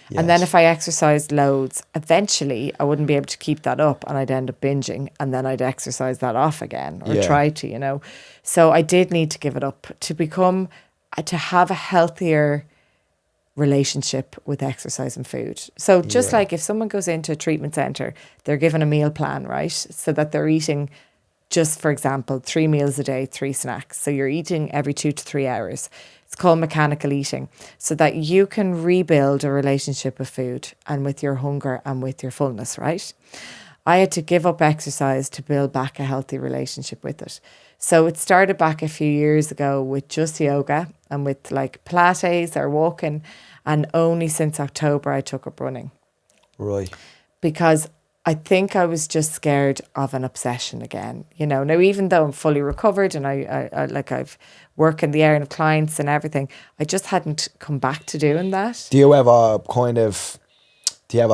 Yes. And then if I exercised loads, eventually I wouldn't be able to keep that up, and I'd end up binging, and then I'd exercise that off again, or try to, So I did need to give it up to have a healthier relationship with exercise and food. So just like if someone goes into a treatment centre, they're given a meal plan, right? So that they're eating, just for example, 3 meals a day, 3 snacks. So you're eating every 2 to 3 hours. It's called mechanical eating, so that you can rebuild a relationship with food and with your hunger and with your fullness, right? I had to give up exercise to build back a healthy relationship with it. So it started back a few years ago with just yoga and with like Pilates or walking. And only since October I took up running. Right. Because I think I was just scared of an obsession again. You know, now even though I'm fully recovered and I like I've work in the area of clients and everything, I just hadn't come back to doing that. Do you ever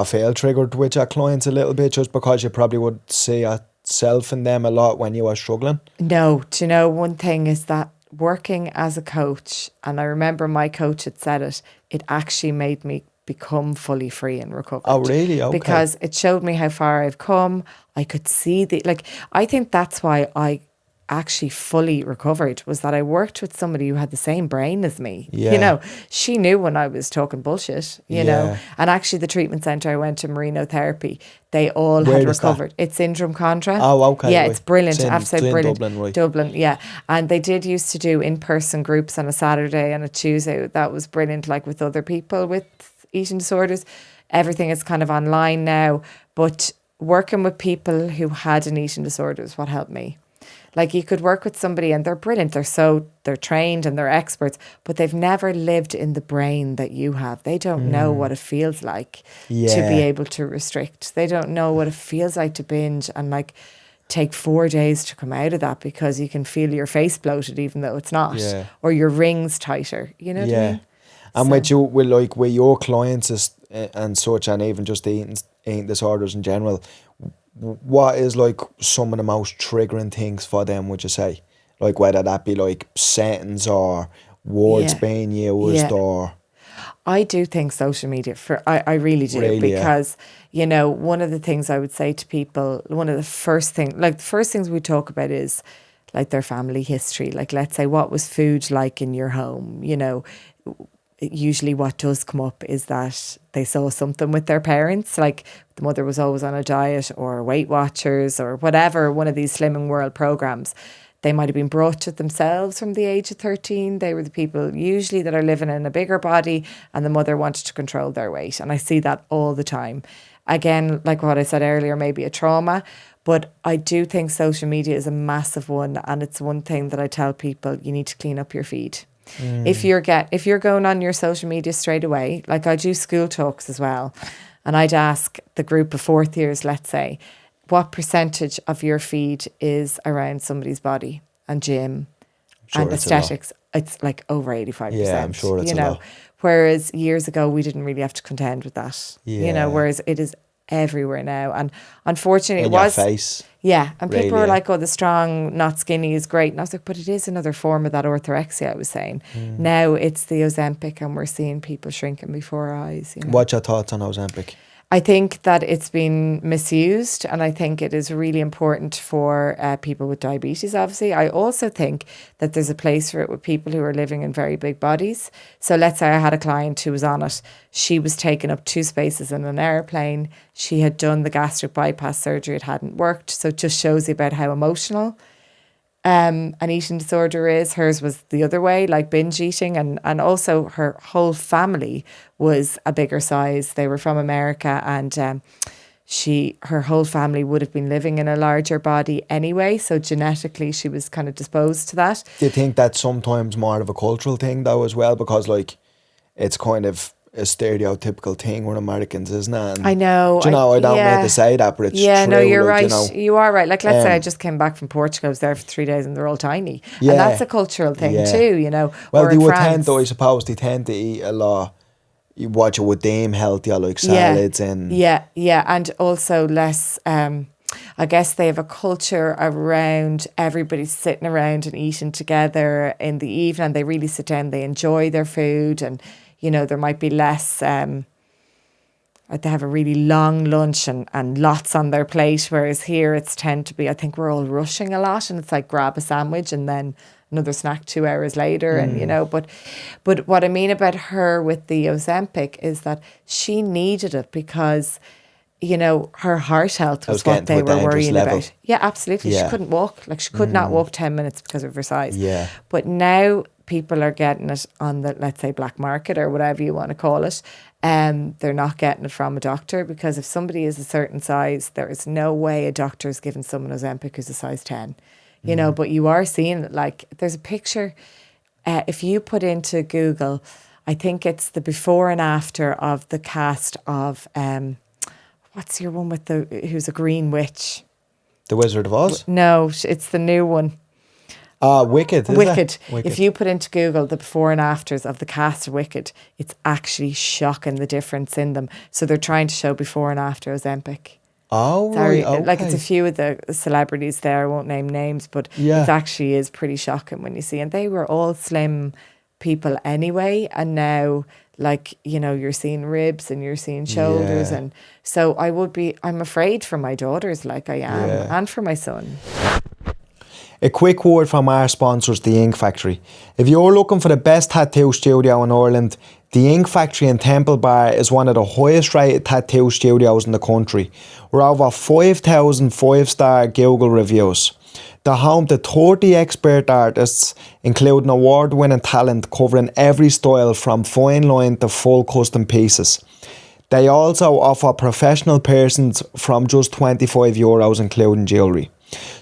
feel triggered with your clients a little bit just because you probably would see yourself in them a lot when you were struggling? No, do you know, one thing is that working as a coach, and I remember my coach had said it actually made me become fully free and recovered. Oh, really? Okay. Because it showed me how far I've come. I could see I think that's why I actually fully recovered, was that I worked with somebody who had the same brain as me. Yeah. You know, she knew when I was talking bullshit, you know. And actually the treatment centre I went to, Merino Therapy, they all Where had is recovered. that? It's in Drumcondra. Oh, okay. Yeah, right. it's brilliant. It's Absolutely in brilliant. Dublin, right. Dublin, yeah. And they did used to do in-person groups on a Saturday and a Tuesday. That was brilliant, like with other people with eating disorders. Everything is kind of online now. But working with people who had an eating disorder is what helped me. Like you could work with somebody and they're brilliant. They're trained and they're experts, but they've never lived in the brain that you have. They don't know what it feels like to be able to restrict. They don't know what it feels like to binge and like take 4 days to come out of that because you can feel your face bloated even though it's not, or your rings tighter. You know what I mean? And with your clients and such, and even just the eating disorders in general, what is like some of the most triggering things for them, would you say? Like whether that be like settings or words being used or... I do think social media, I really do, because, you know, one of the things I would say to people, one of the first things we talk about is like their family history. Like, let's say, what was food like in your home? You know, usually what does come up is that they saw something with their parents, like the mother was always on a diet or Weight Watchers or whatever, one of these Slimming World programs. They might have been brought to themselves from the age of 13. They were the people usually that are living in a bigger body and the mother wanted to control their weight. And I see that all the time. Again, like what I said earlier, maybe a trauma. But I do think social media is a massive one. And it's one thing that I tell people, you need to clean up your feed. If you're going on your social media straight away, like I do school talks as well, and I'd ask the group of fourth years, let's say, what percentage of your feed is around somebody's body and gym and aesthetics? It's like over 85%. Yeah, I'm sure it's a lot. Whereas years ago we didn't really have to contend with that. You know, whereas it is everywhere now, and unfortunately in your face. Yeah, and people were like, oh, the strong, not skinny is great. And I was like, but it is another form of that orthorexia I was saying. Now it's the Ozempic and we're seeing people shrinking before our eyes. You know? What's your thoughts on Ozempic? I think that it's been misused, and I think it is really important for people with diabetes, obviously. I also think that there's a place for it with people who are living in very big bodies. So let's say I had a client who was on it. She was taking up 2 spaces in an airplane. She had done the gastric bypass surgery. It hadn't worked. So it just shows you about how emotional an eating disorder is. Hers was the other way, like binge eating, and also her whole family was a bigger size. They were from America, and her whole family would have been living in a larger body anyway, so genetically she was kind of disposed to that. Do you think that's sometimes more of a cultural thing though as well, because like it's kind of a stereotypical thing with Americans, isn't it? And, I know. do you know, I don't mean to say that, but it's true. No, you're like, right. You know, you are right. Like, let's say I just came back from Portugal. I was there for 3 days and they're all tiny. And that's a cultural thing too, you know. Well, or they in would France. I suppose, they tend to eat a lot. You watch it with them healthier, like salads and... Yeah, and also less... I guess they have a culture around everybody sitting around and eating together in the evening. They really sit down, they enjoy their food, and, you know, there might be less... they have a really long lunch and lots on their plate, whereas here it's tend to be, I think we're all rushing a lot, and it's like grab a sandwich and then another snack 2 hours later. And, you know, but what I mean about her with the Ozempic is that she needed it because, you know, her heart health was what they were worrying about. Yeah, absolutely. She couldn't walk. Like, she could not walk 10 minutes because of her size. Yeah. But now people are getting it on the, let's say, black market or whatever you want to call it. they're not getting it from a doctor, because if somebody is a certain size, there is no way a doctor is giving someone Ozempic who's a size 10, you know, but you are seeing it. Like, there's a picture, if you put into Google, I think it's the before and after of the cast of, what's your one with who's a green witch? The Wizard of Oz? No, it's the new one. Wicked, Wicked. Wicked. If you put into Google the before and afters of the cast of Wicked, it's actually shocking the difference in them. So they're trying to show before and after Ozempic. Oh, Sorry, right, okay. like it's a few of the celebrities there. I won't name names, but it actually is pretty shocking when you see. And they were all slim people anyway, and now, like, you know, you're seeing ribs and you're seeing shoulders, and so I'm afraid for my daughters, like I am, and for my son. A quick word from our sponsors, The Ink Factory. If you're looking for the best tattoo studio in Ireland, The Ink Factory in Temple Bar is one of the highest rated tattoo studios in the country, with over 5,000 5-star Google reviews. They're home to 30 expert artists, including award-winning talent covering every style from fine line to full custom pieces. They also offer professional piercings from just €25, including jewellery.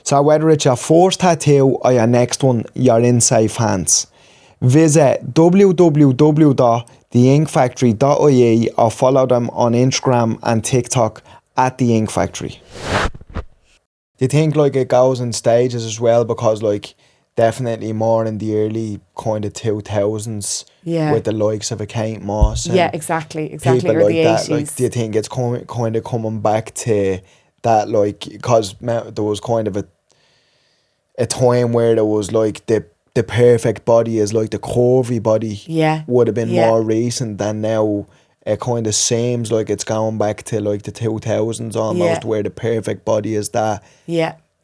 So whether it's your first tattoo or your next one, you're in safe hands. Visit www.theinkfactory.ie or follow them on Instagram and TikTok at The Ink Factory. Do you think like it goes in stages as well? Because like definitely more in the early kind of 2000s with the likes of a Kate Moss. And exactly. People Or like the that. 80s. Like, do you think it's kind of coming back to that, like, because there was kind of a time where there was like the perfect body is like the curvy body would have been more recent than now. It kind of seems like it's going back to like the 2000s almost, where the perfect body is that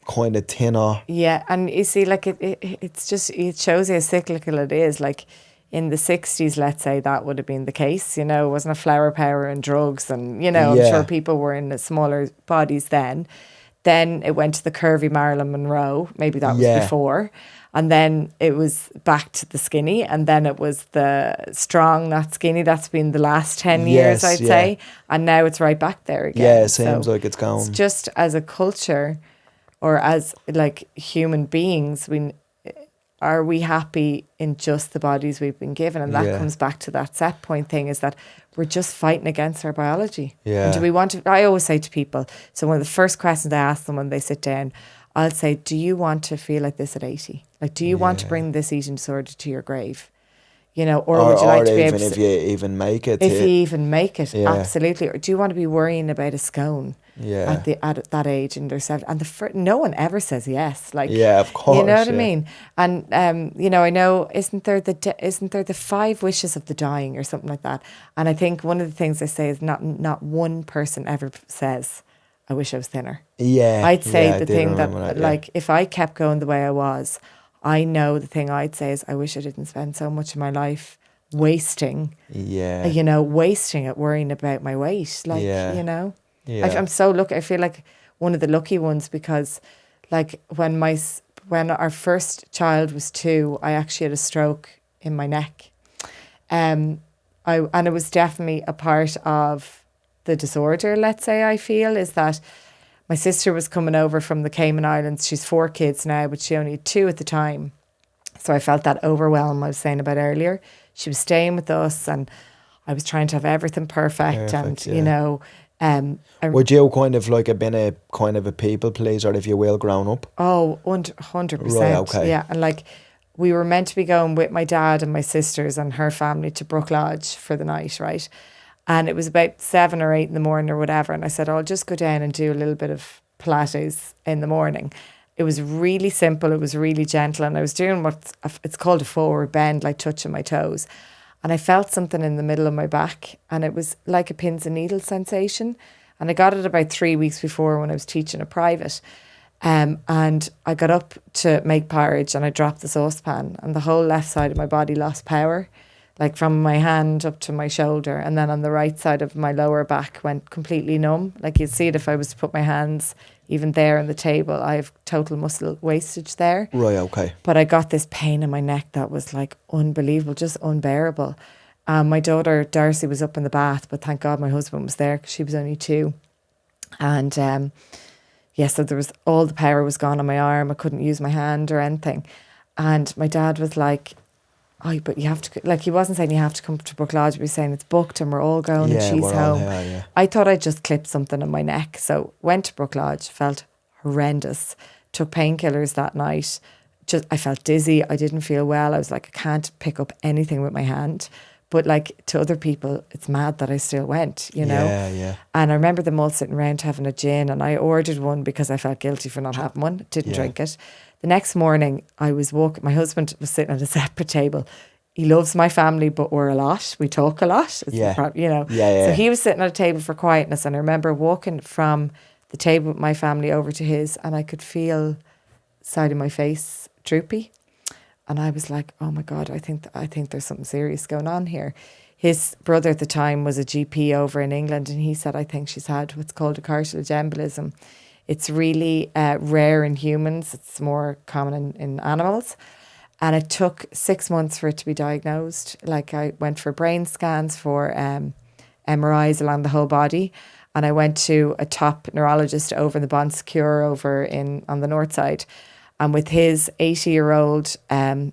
kind of thinner. Yeah, and you see, like it's just, it shows you how cyclical it is. Like in the 60s, let's say, that would have been the case, you know, wasn't a flower power and drugs, and, you know, I'm sure people were in the smaller bodies then. Then it went to the curvy Marilyn Monroe, maybe that was before. And then it was back to the skinny, and then it was the strong, not skinny. That's been the last 10 years, I'd say. And now it's right back there again. Yeah, it seems like it's gone. It's just as a culture, or as like human beings, are we happy in just the bodies we've been given? And that comes back to that set point thing, is that we're just fighting against our biology. Yeah. And do we want to, I always say to people, so one of the first questions I ask them when they sit down, I'll say, do you want to feel like this at 80? Like, do you want to bring this eating disorder to your grave? You know, or would you like to be able to... if you even make it. If you even make it, absolutely. Or do you want to be worrying about a scone at that age in their 70s? And no one ever says yes. Like, of course. You know what I mean? And, you know, I know, isn't there the 5 wishes of the dying or something like that? And I think one of the things they say is not one person ever says, I wish I was thinner. Yeah. I'd say the thing that, like, if I kept going the way I was, I know the thing I'd say is, I wish I didn't spend so much of my life wasting. Yeah. You know, wasting it worrying about my weight. Like, you know. Yeah. I'm so lucky. I feel like one of the lucky ones, because like when our first child was 2, I actually had a stroke in my neck. And it was definitely a part of the disorder, let's say, I feel, is that my sister was coming over from the Cayman Islands. She's 4 kids now, but she only had 2 at the time. So I felt that overwhelm I was saying about earlier. She was staying with us, and I was trying to have everything perfect and, you know... would you kind of like have been a kind of a people pleaser, if you will, growing up? Oh, 100%. Right, okay. Yeah, and like we were meant to be going with my dad and my sisters and her family to Brook Lodge for the night, right? And it was about 7 or 8 in the morning or whatever. And I said, I'll just go down and do a little bit of Pilates in the morning. It was really simple. It was really gentle. And I was doing it's called a forward bend, like touching my toes. And I felt something in the middle of my back. And it was like a pins and needles sensation. And I got it about 3 weeks before when I was teaching a private. And I got up to make porridge and I dropped the saucepan. And the whole left side of my body lost power, like from my hand up to my shoulder. And then on the right side of my lower back went completely numb. Like you'd see it if I was to put my hands even there on the table. I have total muscle wastage there. Right, okay. But I got this pain in my neck that was like unbelievable, just unbearable. My daughter Darcy was up in the bath, but thank God my husband was there because she was only 2. And so there was, all the power was gone on my arm. I couldn't use my hand or anything. And my dad was like, "Oh, but you have to," like, he wasn't saying you have to come to Brook Lodge, but he was saying it's booked and we're all going and she's we're all home. here, yeah. I thought I'd just clipped something on my neck. So went to Brook Lodge, felt horrendous, took painkillers that night. I felt dizzy. I didn't feel well. I was like, I can't pick up anything with my hand. But like, to other people, it's mad that I still went, you know? Yeah. And I remember them all sitting around having a gin, and I ordered one because I felt guilty for not having one. Didn't drink it. The next morning, I was walking. My husband was sitting at a separate table. He loves my family, but we're a lot. We talk a lot. You know. So he was sitting at a table for quietness, and I remember walking from the table with my family over to his, and I could feel side of my face droopy. And I was like, oh my God, I think there's something serious going on here. His brother at the time was a GP over in England, and he said, I think she's had what's called a cartilage embolism. It's really rare in humans. It's more common in animals. And it took 6 months for it to be diagnosed. Like, I went for brain scans, for MRIs along the whole body. And I went to a top neurologist over in the Bon Secours over on the north side. And with his 80-year-old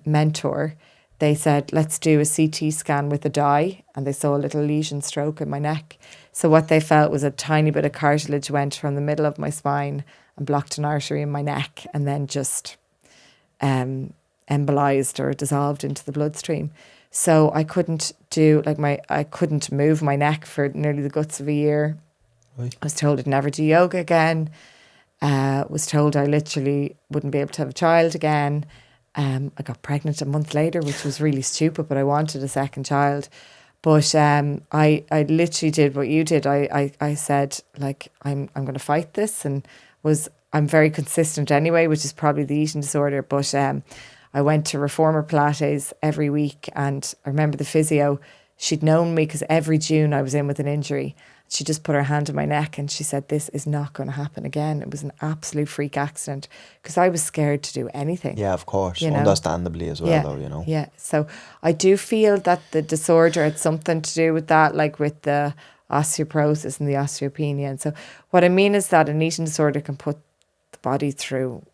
mentor, they said, let's do a CT scan with a dye. And they saw a little lesion stroke in my neck. So what they felt was a tiny bit of cartilage went from the middle of my spine and blocked an artery in my neck, and then just embolized or dissolved into the bloodstream. So I couldn't I couldn't move my neck for nearly the guts of a year. Right. I was told I'd never do yoga again. Was told I literally wouldn't be able to have a child again. I got pregnant a month later, which was really stupid, but I wanted a second child. But I literally did what you did. I said, like, I'm going to fight this, and I'm very consistent anyway, which is probably the eating disorder. But I went to Reformer Pilates every week, and I remember the physio, she'd known me because every June I was in with an injury. She just put her hand on my neck and she said, this is not going to happen again. It was an absolute freak accident, because I was scared to do anything. Yeah, of course. You know? Understandably as well, though, you know. Yeah. So I do feel that the disorder had something to do with that, like with the osteoporosis and the osteopenia. And so what I mean is that an eating disorder can put the body through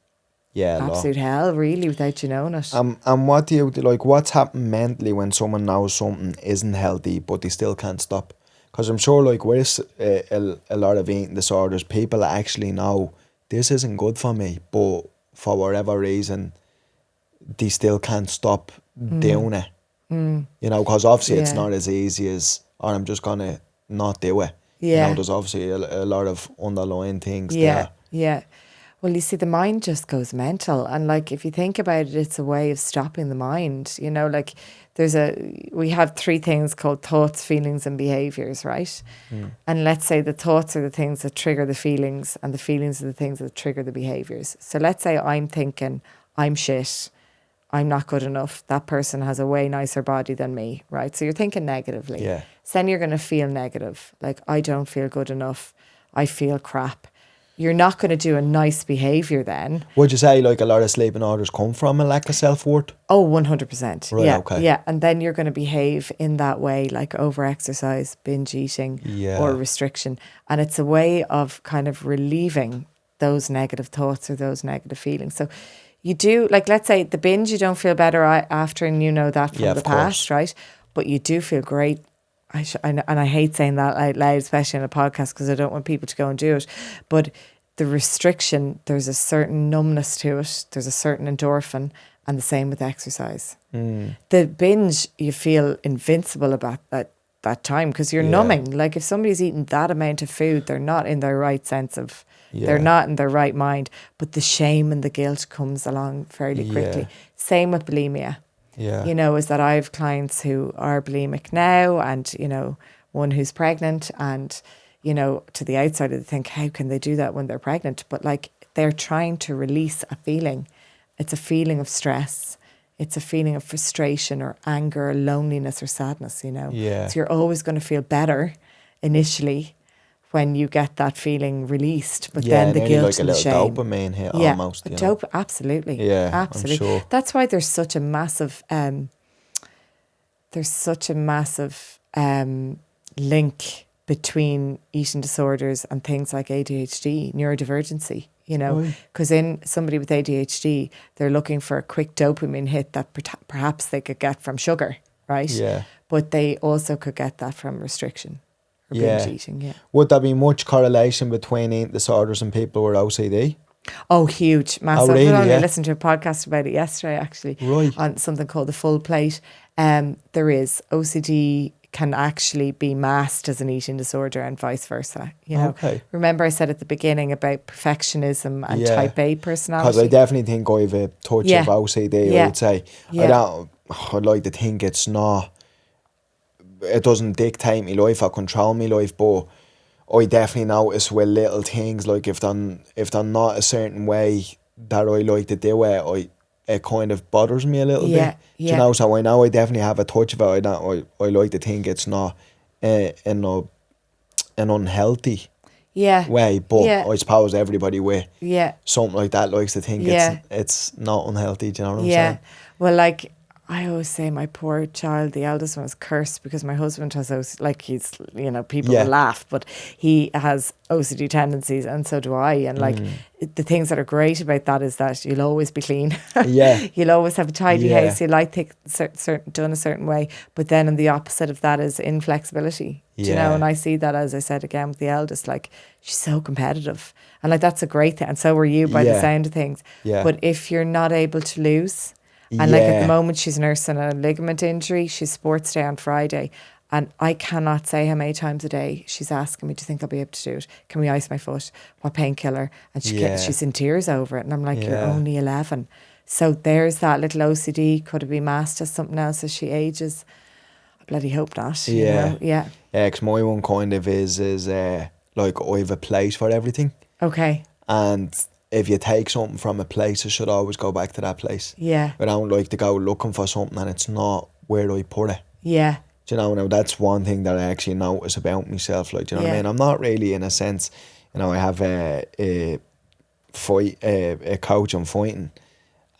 absolute hell, really, without you knowing it. And what do you, like, what's happened mentally when someone knows something isn't healthy, but they still can't stop? Because I'm sure, like, with a lot of eating disorders, people actually know this isn't good for me, but for whatever reason, they still can't stop doing it. You know, because obviously it's not as easy as, or I'm just going to not do it. You know, there's obviously a lot of underlying things there. Yeah. Well, you see, the mind just goes mental. And, like, if you think about it, it's a way of stopping the mind. You know, like, we have 3 things called thoughts, feelings and behaviours, right? And let's say the thoughts are the things that trigger the feelings, and the feelings are the things that trigger the behaviours. So let's say I'm thinking, I'm shit, I'm not good enough, that person has a way nicer body than me, right? So you're thinking negatively. Yeah. So then you're going to feel negative, like, I don't feel good enough, I feel crap. You're not going to do a nice behaviour then. Would you say, like, a lot of sleeping orders come from a lack of self-worth? Oh, 100%. Right, yeah, okay. Yeah, and then you're going to behave in that way, like over-exercise, binge eating, or restriction. And it's a way of kind of relieving those negative thoughts or those negative feelings. So you do, like, let's say the binge, you don't feel better after, and you know that from the past, right? But you do feel great. And I hate saying that out loud, especially on a podcast, because I don't want people to go and do it. But the restriction, there's a certain numbness to it. There's a certain endorphin, and the same with exercise. The binge, you feel invincible about that time, because you're numbing. Like, if somebody's eating that amount of food, they're not in their right sense of, they're not in their right mind. But the shame and the guilt comes along fairly quickly. Same with bulimia. Yeah. You know, is that I have clients who are bulimic now, and, you know, one who's pregnant, and, you know, to the outside they think, how can they do that when they're pregnant? But, like, they're trying to release a feeling. It's a feeling of stress. It's a feeling of frustration or anger or loneliness or sadness, you know. Yeah. So you're always going to feel better initially when you get that feeling released, but then the guilt like and a the shame. little dopamine hit almost. You know? Absolutely. Yeah, absolutely. I'm sure. That's why there's such a massive there's such a massive link between eating disorders and things like ADHD, neurodivergency, because in somebody with ADHD, they're looking for a quick dopamine hit that perhaps they could get from sugar, right? Yeah. But they also could get that from restriction or binge eating, yeah. Would there be much correlation between eating disorders and people with OCD? Oh, huge, massive. Oh, really? I only Yeah. listened to a podcast about it yesterday, actually, Right. on something called the full plate. There is OCD can actually be masked as an eating disorder and vice versa. Okay. Remember I said at the beginning about perfectionism and type A personality? Because I definitely think I have a touch of OCD, I would say. Yeah. I'd like to think it's not, it doesn't dictate my life or control my life, but I definitely notice with little things, like if they're not a certain way that I like to do it, it kind of bothers me a little bit. Do you know? So I know I definitely have a touch of it. I like to think it's not in an unhealthy way, but I suppose everybody with something like that likes to think it's not unhealthy. Do you know what I'm saying? Well, like I always say, my poor child, the eldest one, is cursed because my husband has he's, people will laugh, but he has OCD tendencies, and so do I. And the things that are great about that is that you'll always be clean. You'll always have a tidy house. You like things done a certain way. But then, on the opposite of that is inflexibility. Do you know? And I see that, as I said again, with the eldest, like she's so competitive, and like that's a great thing. And so were you, by the sound of things. But if you're not able to lose. And like at the moment she's nursing a ligament injury, she's sports day on Friday, and I cannot say how many times a day she's asking me, do you think I'll be able to do it? Can we ice my foot? What painkiller? And she's in tears over it, and I'm like, you're only 11. So there's that little OCD. Could it be masked as something else as she ages? I bloody hope not. Yeah, because my one kind of is like I have a place for everything. Okay. And if you take something from a place, it should always go back to that place. Yeah. I don't like to go looking for something and it's not where I put it. Yeah. Do you know, now that's one thing that I actually notice about myself. Like, do you know what I mean? I'm not really, in a sense, I have a coach I'm fighting,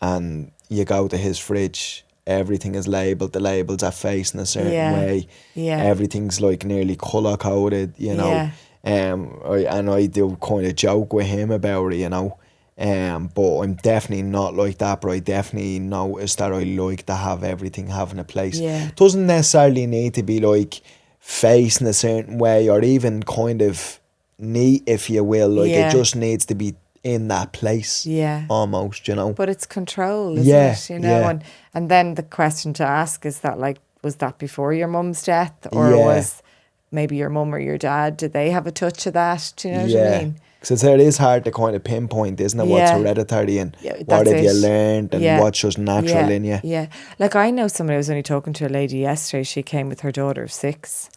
and you go to his fridge, everything is labelled, the labels are facing a certain way. Yeah. Everything's like nearly colour coded, Yeah. I do kind of joke with him about it, but I'm definitely not like that. But I definitely notice that I like to have everything having a place. Yeah. Doesn't necessarily need to be like facing a certain way or even kind of neat, if you will. Like it just needs to be in that place. Yeah. Almost, But it's control, isn't it? And then the question to ask is that, like, was that before your mum's death, or was maybe your mum or your dad, did they have a touch of that? Do you know what I mean? Because it is hard to kind of pinpoint, isn't it? What's hereditary and what have you learned and what's just natural in you. Yeah. Like I know somebody, I was only talking to a lady yesterday, she came with her daughter of 6,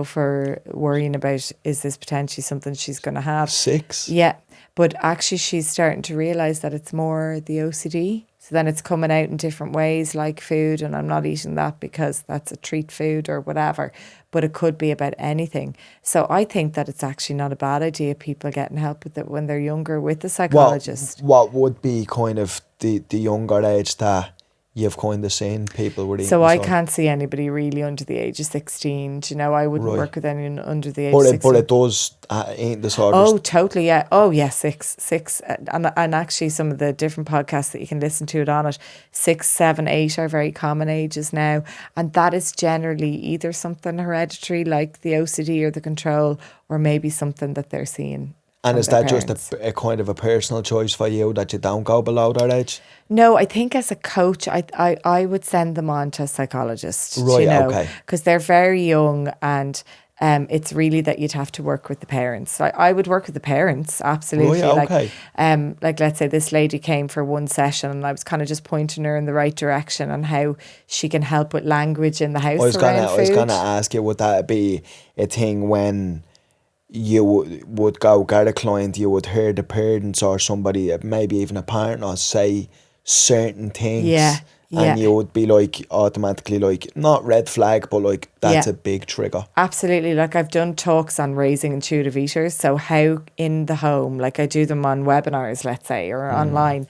for worrying about, is this potentially something she's going to have? 6? Yeah. But actually she's starting to realise that it's more the OCD. So then it's coming out in different ways, like food, and I'm not eating that because that's a treat food or whatever. But it could be about anything. So I think that it's actually not a bad idea people getting help with it when they're younger with a psychologist. What would be kind of the younger age that you've kind of seen people with eating So I disorder? can't see anybody really under the age of 16. Do you know, I wouldn't work with anyone under the age of 16. But it does eating disorders. Oh, totally, yeah. Oh, yeah, 6. And actually some of the different podcasts that you can listen to it on it, 6, 7, 8 are very common ages now. And that is generally either something hereditary like the OCD or the control, or maybe something that they're seeing. And is that just a kind of a personal choice for you that you don't go below that age? No, I think as a coach, I would send them on to a psychologist. Right, okay. Because they're very young, and it's really that you'd have to work with the parents. I would work with the parents, absolutely. Right, okay. Like let's say this lady came for one session, and I was kind of just pointing her in the right direction on how she can help with language in the house around food. I was going to ask you, would that be a thing when you would go get a client, you would hear the parents or somebody, maybe even a partner, say certain things, and you would be like automatically like, not red flag, but like that's a big trigger. Absolutely. Like I've done talks on raising intuitive eaters, so how in the home, like I do them on webinars, let's say, or online,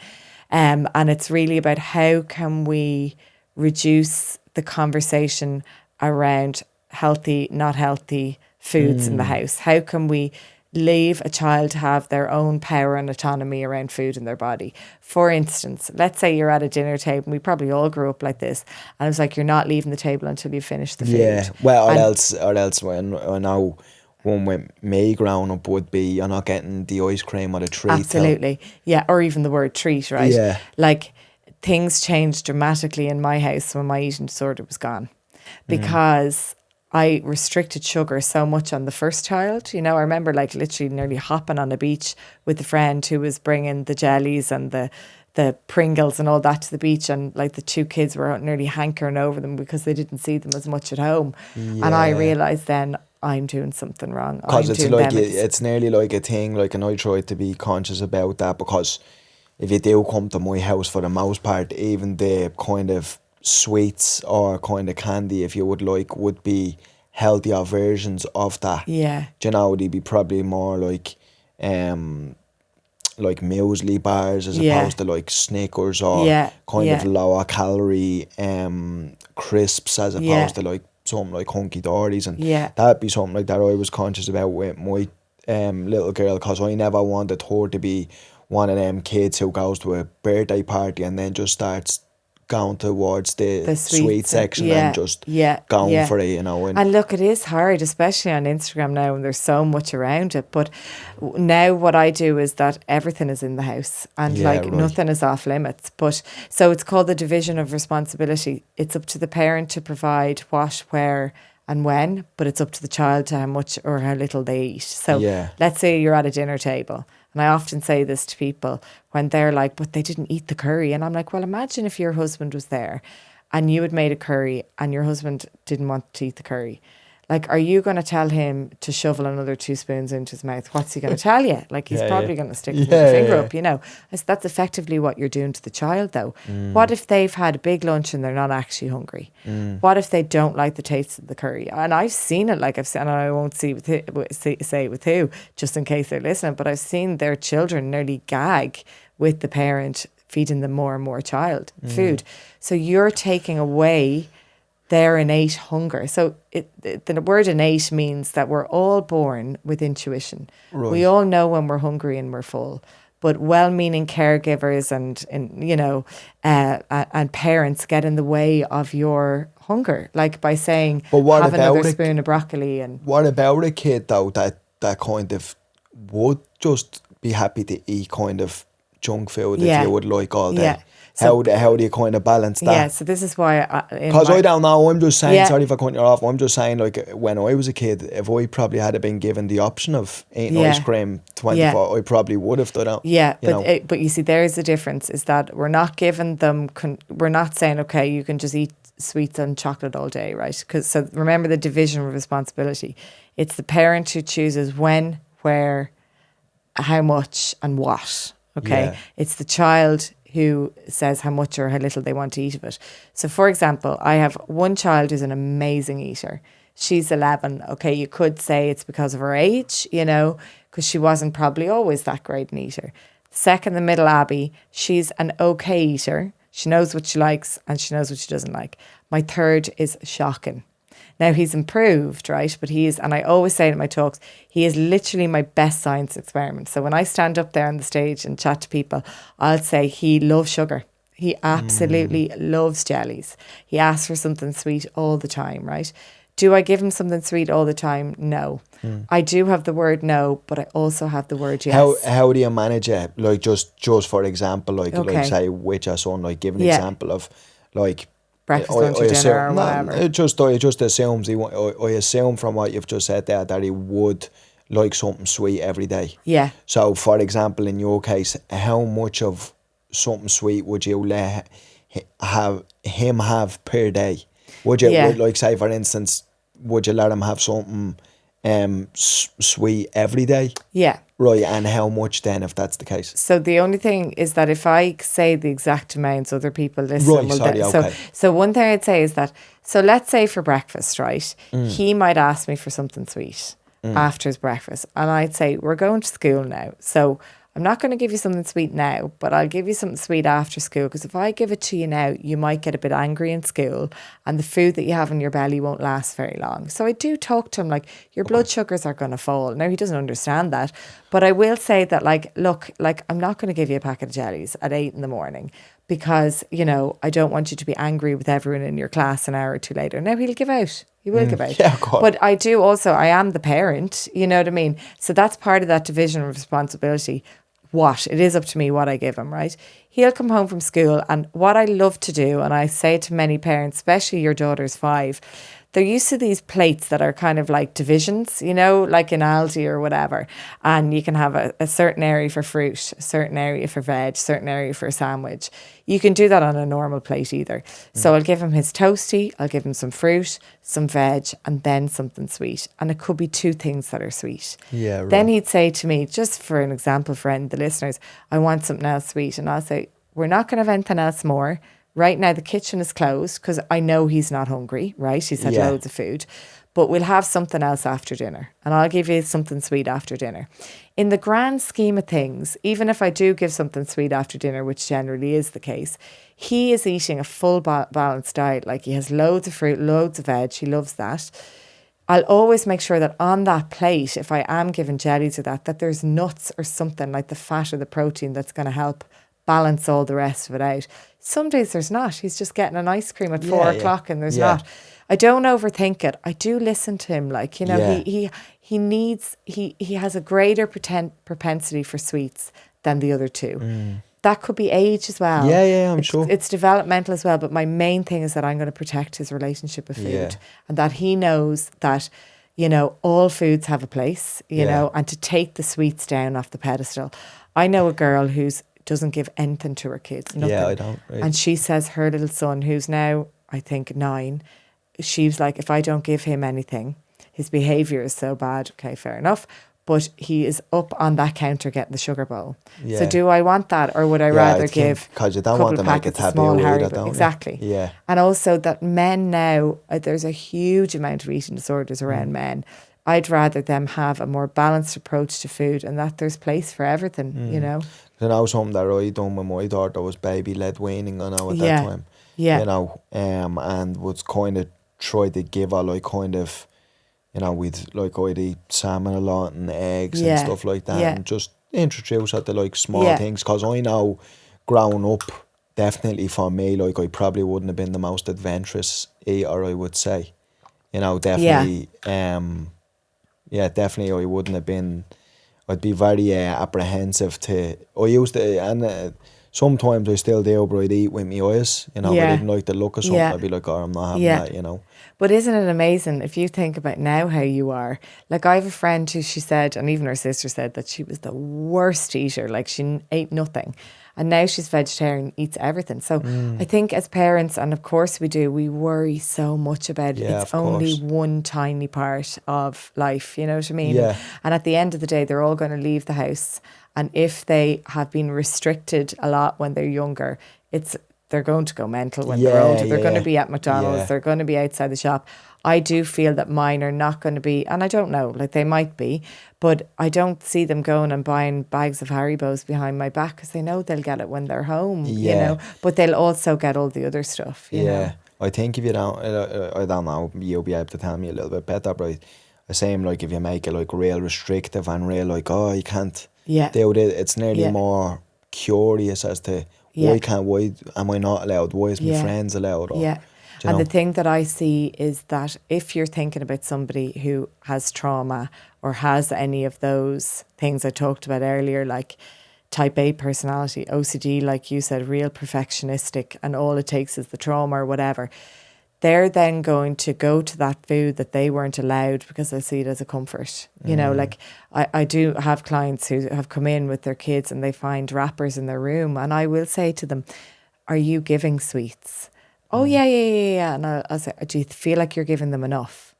and it's really about how can we reduce the conversation around healthy, not healthy foods in the house? How can we leave a child to have their own power and autonomy around food in their body? For instance, let's say you're at a dinner table, and we probably all grew up like this, and it's like, you're not leaving the table until you finish the food. Yeah, well, or else when I know one with me growing up would be, you're not getting the ice cream or the treat. Absolutely. Yeah, or even the word treat, right? Yeah. Like, things changed dramatically in my house when my eating disorder was gone, because I restricted sugar so much on the first child. You know, I remember like literally nearly hopping on a beach with a friend who was bringing the jellies and the Pringles and all that to the beach, and like the two kids were nearly hankering over them because they didn't see them as much at home. And I realised then, I'm doing something wrong. Because it's like, it's nearly like a thing, like, and I try to be conscious about that, because if you do come to my house, for the most part, even the kind of sweets or kind of candy, if you would like, would be healthier versions of that. Yeah. Do you know, they'd be probably more like muesli bars as opposed to like Snickers, or kind of lower calorie crisps, as opposed to like something like Hunky Dory's, and that'd be something like that I was conscious about with my little girl, because I never wanted her to be one of them kids who goes to a birthday party and then just starts going towards the sweet section and just going for it, you know. And look, it is hard, especially on Instagram now, and there's so much around it. But now what I do is that everything is in the house, and nothing is off limits. But so it's called the division of responsibility. It's up to the parent to provide what, where and when, but it's up to the child to how much or how little they eat. So let's say you're at a dinner table, and I often say this to people when they're like, but they didn't eat the curry. And I'm like, well, imagine if your husband was there and you had made a curry and your husband didn't want to eat the curry. Like, are you going to tell him to shovel another 2 spoons into his mouth? What's he going to tell you? Like, he's probably going to stick his finger up, you know. That's effectively what you're doing to the child, though. What if they've had a big lunch and they're not actually hungry? What if they don't like the taste of the curry? And I've seen it, like I've seen, and I won't say it with who, just in case they're listening, but I've seen their children nearly gag with the parent feeding them more and more food. So you're taking away their innate hunger. So the word innate means that we're all born with intuition. Right. We all know when we're hungry and we're full. But well-meaning caregivers and you know, and parents get in the way of your hunger, like by saying, have another spoon of broccoli. And what about a kid though that kind of would just be happy to eat kind of junk food if you would like all day? Yeah. So, how do you kind of balance that? Yeah, so this is why... Because I don't know, I'm just saying, sorry for cutting you off, I'm just saying, like, when I was a kid, if I probably had been given the option of eating ice cream 24, I probably would have done it. Yeah, but you see, there is the difference, is that we're not giving them... we're not saying, okay, you can just eat sweets and chocolate all day, right? So remember the division of responsibility. It's the parent who chooses when, where, how much and what, okay? Yeah. It's the child who says how much or how little they want to eat of it. So, for example, I have one child who's an amazing eater. She's 11. Okay, you could say it's because of her age, you know, because she wasn't probably always that great an eater. Second, the middle, Abby, she's an okay eater. She knows what she likes and she knows what she doesn't like. My third is shocking. Now, he's improved, right? But he is, and I always say in my talks, he is literally my best science experiment. So when I stand up there on the stage and chat to people, I'll say he loves sugar. He absolutely loves jellies. He asks for something sweet all the time, right? Do I give him something sweet all the time? No. I do have the word no, but I also have the word yes. How do you manage it? Like, just for example, like say with your son, like give an example of like... breakfast, lunch, or dinner, or whatever. I just assumes I assume from what you've just said there that he would like something sweet every day. Yeah. So, for example, in your case, how much of something sweet would you let him have per day? Would you like, say for instance, would you let him have something sweet every day? Yeah. Right, and how much then, if that's the case? So the only thing is that if I say the exact amounts, other people listen. Right, okay. So one thing I'd say is that, so let's say for breakfast, right, he might ask me for something sweet after his breakfast. And I'd say, we're going to school now. So I'm not going to give you something sweet now, but I'll give you something sweet after school, because if I give it to you now, you might get a bit angry in school and the food that you have in your belly won't last very long. So I do talk to him like, your blood sugars are going to fall. Now, he doesn't understand that, but I will say that, like, look, like, I'm not going to give you a packet of jellies at 8 in the morning, because, you know, I don't want you to be angry with everyone in your class an hour or two later. Now, he'll give out. He will give out. Yeah, of course. But I do also, I am the parent, you know what I mean? So that's part of that division of responsibility. It is up to me what I give him, right? He'll come home from school, and what I love to do, and I say to many parents, especially your daughter's 5, they're used to these plates that are kind of like divisions, you know, like in Aldi or whatever. And you can have a certain area for fruit, a certain area for veg, a certain area for a sandwich. You can do that on a normal plate either. So I'll give him his toasty, I'll give him some fruit, some veg, and then something sweet. And it could be 2 things that are sweet. Yeah, right. Then he'd say to me, just for an example for the listeners, I want something else sweet. And I'll say, we're not going to have anything else more. Right now, the kitchen is closed because I know he's not hungry, right? He's had loads of food. But we'll have something else after dinner. And I'll give you something sweet after dinner. In the grand scheme of things, even if I do give something sweet after dinner, which generally is the case, he is eating a full balanced diet. Like, he has loads of fruit, loads of veg. He loves that. I'll always make sure that on that plate, if I am giving jellies or that there's nuts or something like the fat or the protein that's going to help balance all the rest of it out. Some days there's not. He's just getting an ice cream at 4 o'clock and there's not. I don't overthink it. I do listen to him. Like, you know, he has a greater propensity for sweets than the other 2. That could be age as well. I'm sure. It's developmental as well. But my main thing is that I'm going to protect his relationship with food, and that he knows that, you know, all foods have a place, you know, and to take the sweets down off the pedestal. I know a girl who's doesn't give anything to her kids. Nothing. Yeah, I don't. Right. And she says her little son, who's now, I think, 9, she's like, if I don't give him anything, his behaviour is so bad. Okay, fair enough. But he is up on that counter getting the sugar bowl. Yeah. So do I want that, or would I rather give? Because you don't want to make it taboo either, don't you? Exactly. Yeah. And also that men now, there's a huge amount of eating disorders around men. I'd rather them have a more balanced approach to food, and that there's place for everything, you know. You know, something that I done with my daughter was baby-led weaning, I know, at that time. Yeah. You know, and was kind of try to give her, like, kind of, you know, we'd, like, I'd eat salmon a lot and eggs and stuff like that, and just introduce her to, like, small things, because I know growing up, definitely for me, like, I probably wouldn't have been the most adventurous eater, I would say. You know, definitely, definitely I wouldn't have been, I'd be very apprehensive to, I used to, and sometimes I still do, but I'd eat with my eyes, you know, if I didn't like the look of something, I'd be like, oh, I'm not having that, you know. But isn't it amazing if you think about now how you are? Like, I have a friend who, she said, and even her sister said, that she was the worst eater, like she ate nothing. And now she's vegetarian, eats everything. So I think as parents, and of course we do, we worry so much about it. Yeah, it's only one tiny part of life, you know what I mean? Yeah. And at the end of the day, they're all going to leave the house. And if they have been restricted a lot when they're younger, they're going to go mental when they're older. They're going to be at McDonald's. They're going to be outside the shop. I do feel that mine are not going to be, and I don't know, like they might be, but I don't see them going and buying bags of Haribos behind my back, because they know they'll get it when they're home, you know, but they'll also get all the other stuff, you know. I think if you don't, I don't know, you'll be able to tell me a little bit better, but I say, like, if you make it like real restrictive and real like, oh, you can't do it, it's nearly more curious as to why am I not allowed? Why is my friends allowed? Or, and the thing that I see is that if you're thinking about somebody who has trauma or has any of those things I talked about earlier, like type A personality, OCD, like you said, real perfectionistic, and all it takes is the trauma or whatever, they're then going to go to that food that they weren't allowed because they see it as a comfort. You know, like I do have clients who have come in with their kids and they find wrappers in their room, and I will say to them, are you giving sweets? Oh, yeah. And I'll say, do you feel like you're giving them enough?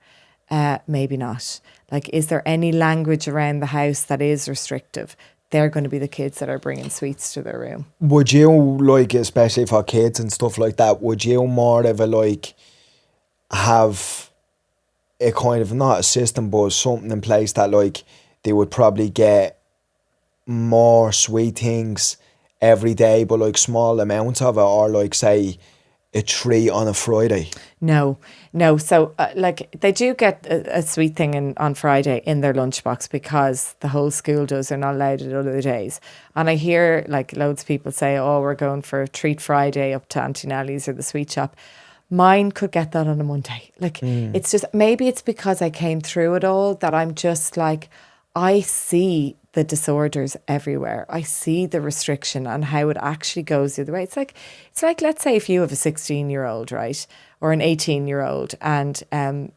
Maybe not. Like, is there any language around the house that is restrictive? They're going to be the kids that are bringing sweets to their room. Would you, like, especially for kids and stuff like that, would you more of a, like, have a kind of, not a system, but something in place that, like, they would probably get more sweet things every day, but like small amounts of it, or like say a treat on a Friday? No. So, like, they do get a sweet thing on Friday in their lunchbox because the whole school does. They're not allowed it other days. And I hear, like, loads of people say, oh, we're going for a treat Friday up to Auntie Nellie's or the sweet shop. Mine could get that on a Monday. Like, it's just, maybe it's because I came through it all that I'm just like, I see the disorders everywhere. I see the restriction and how it actually goes the other way. It's like, let's say if you have a 16-year-old, right, or an 18-year-old, and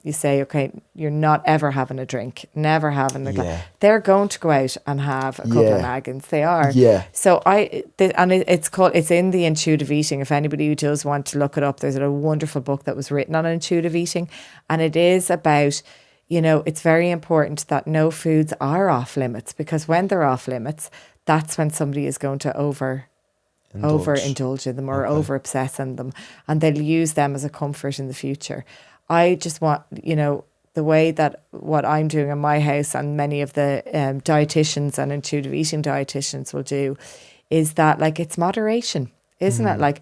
you say, okay, you're not ever having a drink, never having a glass. They're going to go out and have a couple of naggins. They are. Yeah. So it's in the intuitive eating. If anybody who does want to look it up, there's a wonderful book that was written on intuitive eating, and it is about, you know, it's very important that no foods are off limits, because when they're off limits, that's when somebody is going to overindulge in them or over obsess in them, and they'll use them as a comfort in the future. I just want, you know, the way that what I'm doing in my house and many of the dietitians and intuitive eating dietitians will do is that, like, it's moderation. Isn't it? Like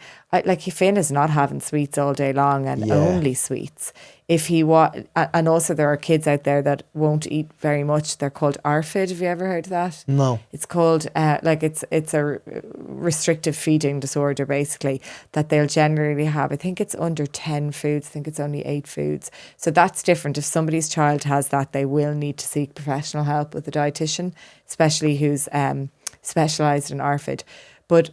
Finn is not having sweets all day long and only sweets. If he and also there are kids out there that won't eat very much. They're called ARFID. Have you ever heard of that? No. It's called it's a restrictive feeding disorder, basically, that they'll generally have. I think it's under 10 foods. I think it's only 8 foods. So that's different. If somebody's child has that, they will need to seek professional help with a dietitian, especially who's specialised in ARFID. But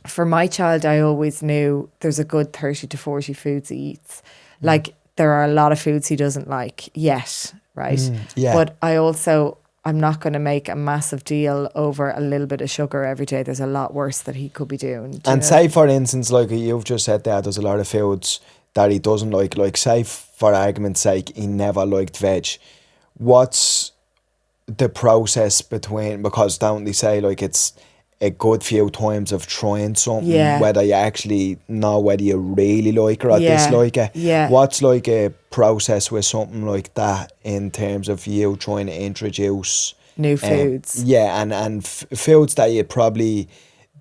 for my child, I always knew there's a good 30 to 40 foods he eats. Like, there are a lot of foods he doesn't like yet, right? But I'm not going to make a massive deal over a little bit of sugar every day. There's a lot worse that he could be doing. And say, for instance, like you've just said there, there's a lot of foods that he doesn't like. Like, say, for argument's sake, he never liked veg. What's the process because don't they say, like, it's a good few times of trying something, whether you actually know whether you really like it or dislike it. What's like a process with something like that in terms of you trying to introduce new foods? And foods that you probably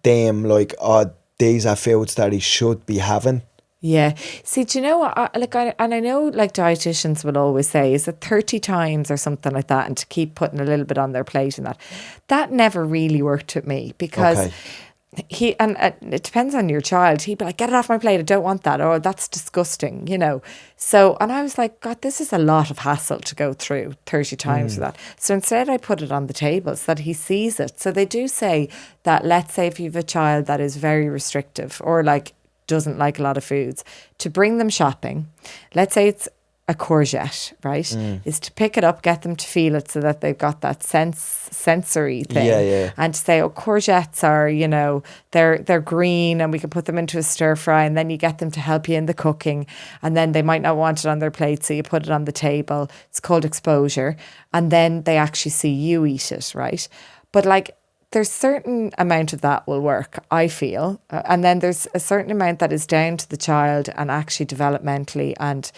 deem like, oh, these are foods that he should be having. Yeah. See, do you know what? I know, like, dietitians will always say, is it 30 times or something like that, and to keep putting a little bit on their plate and that. That never really worked with me, because it depends on your child. He'd be like, get it off my plate, I don't want that, or that's disgusting, you know. So, and I was like, God, this is a lot of hassle to go through 30 times for that. So instead I put it on the table so that he sees it. So they do say that, let's say if you have a child that is very restrictive or like doesn't like a lot of foods, to bring them shopping. Let's say it's a courgette, right? Is to pick it up, get them to feel it so that they've got that sensory thing. And to say, oh, courgettes are, you know, they're green and we can put them into a stir fry, and then you get them to help you in the cooking, and then they might not want it on their plate, so you put it on the table. It's called exposure. And then they actually see you eat it, right? But like, there's certain amount of that will work, I feel. And then there's a certain amount that is down to the child and actually developmentally and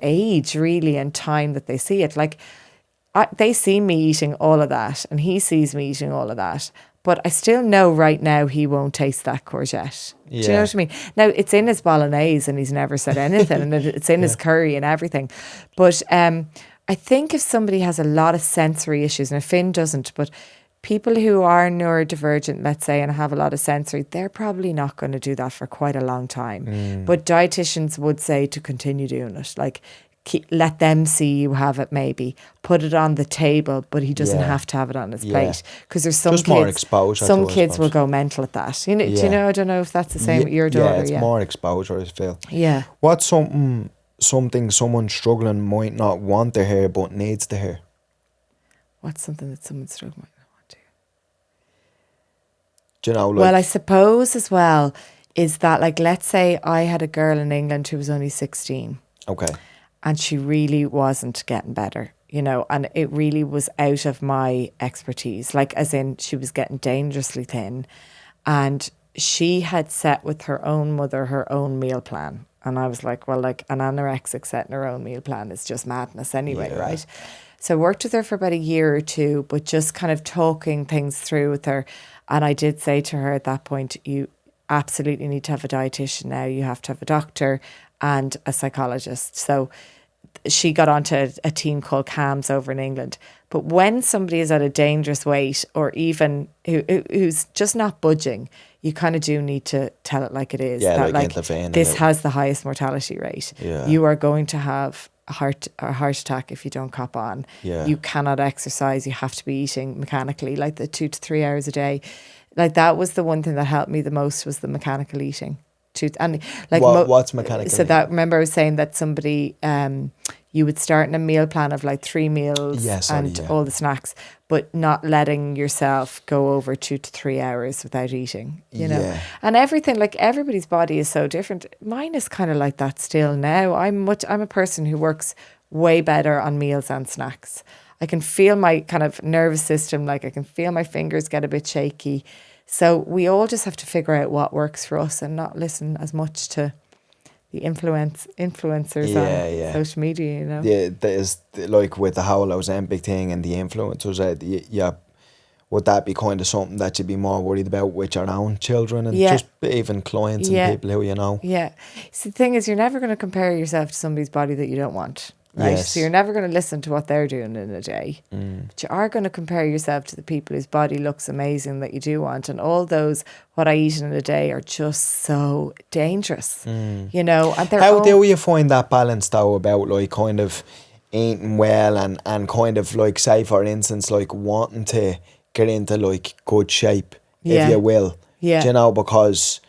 age, really, and time that they see it. Like, they see me eating all of that and he sees me eating all of that. But I still know right now he won't taste that courgette. Do you know what I mean? Now, it's in his bolognese and he's never said anything, and it's in his curry and everything. But I think if somebody has a lot of sensory issues, and Finn doesn't, but people who are neurodivergent, let's say, and have a lot of sensory, they're probably not going to do that for quite a long time. But dietitians would say to continue doing it. Like, let them see you have it, maybe. Put it on the table, but he doesn't have to have it on his plate. Because there's some just kids, more exposure. Some kids will go mental at that. You know, do you know? I don't know if that's the same with your daughter. Yeah, it's more exposure, I feel. Yeah. What's something someone struggling might not want to hear but needs to hear? What's something that someone struggling might? You know, like, well, I suppose as well is that, like, let's say I had a girl in England who was only 16. Okay. And she really wasn't getting better, you know, and it really was out of my expertise. Like, as in, she was getting dangerously thin, and she had set with her own mother her own meal plan. And I was like, well, like an anorexic setting her own meal plan is just madness anyway, Yeah. right? So I worked with her for about a year or two, but just kind of talking things through with her. And I did say to her at that point, you absolutely need to have a dietitian now. You have to have a doctor and a psychologist. So she got onto a team called CAMS over in England. But when somebody is at a dangerous weight, or even who's just not budging, you kind of do need to tell it like it is. Yeah, that like intervene a this little. has the highest mortality rate. Yeah. You are going to have a heart attack if you don't cop on. Yeah. You cannot exercise. You have to be eating mechanically, like the 2 to 3 hours a day. Like that was the one thing that helped me the most, was the mechanical eating. And like what's mechanical? So that, remember I was saying that somebody you would start in a meal plan of like 3 meals all the snacks, but not letting yourself go over 2 to 3 hours without eating, you know. Yeah. And everything, like everybody's body is so different. Mine is kind of like that still now. I'm a person who works way better on meals and snacks. I can feel my kind of nervous system, like I can feel my fingers get a bit shaky. So we all just have to figure out what works for us and not listen as much to the influencers on social media, you know. Yeah, there's like with the whole Ozempic thing and the influencers, yeah, would that be kind of something that you'd be more worried about with your own children and just even clients and people who you know? Yeah. So the thing is, you're never going to compare yourself to somebody's body that you don't want. Right, Yes. so you're never going to listen to what they're doing in a day, but you are going to compare yourself to the people whose body looks amazing that you do want, and all those what I eat in a day are just so dangerous, you know. And how do you find that balance though about like kind of eating well and kind of like, say for instance, like wanting to get into like good shape, if you will, do you know, because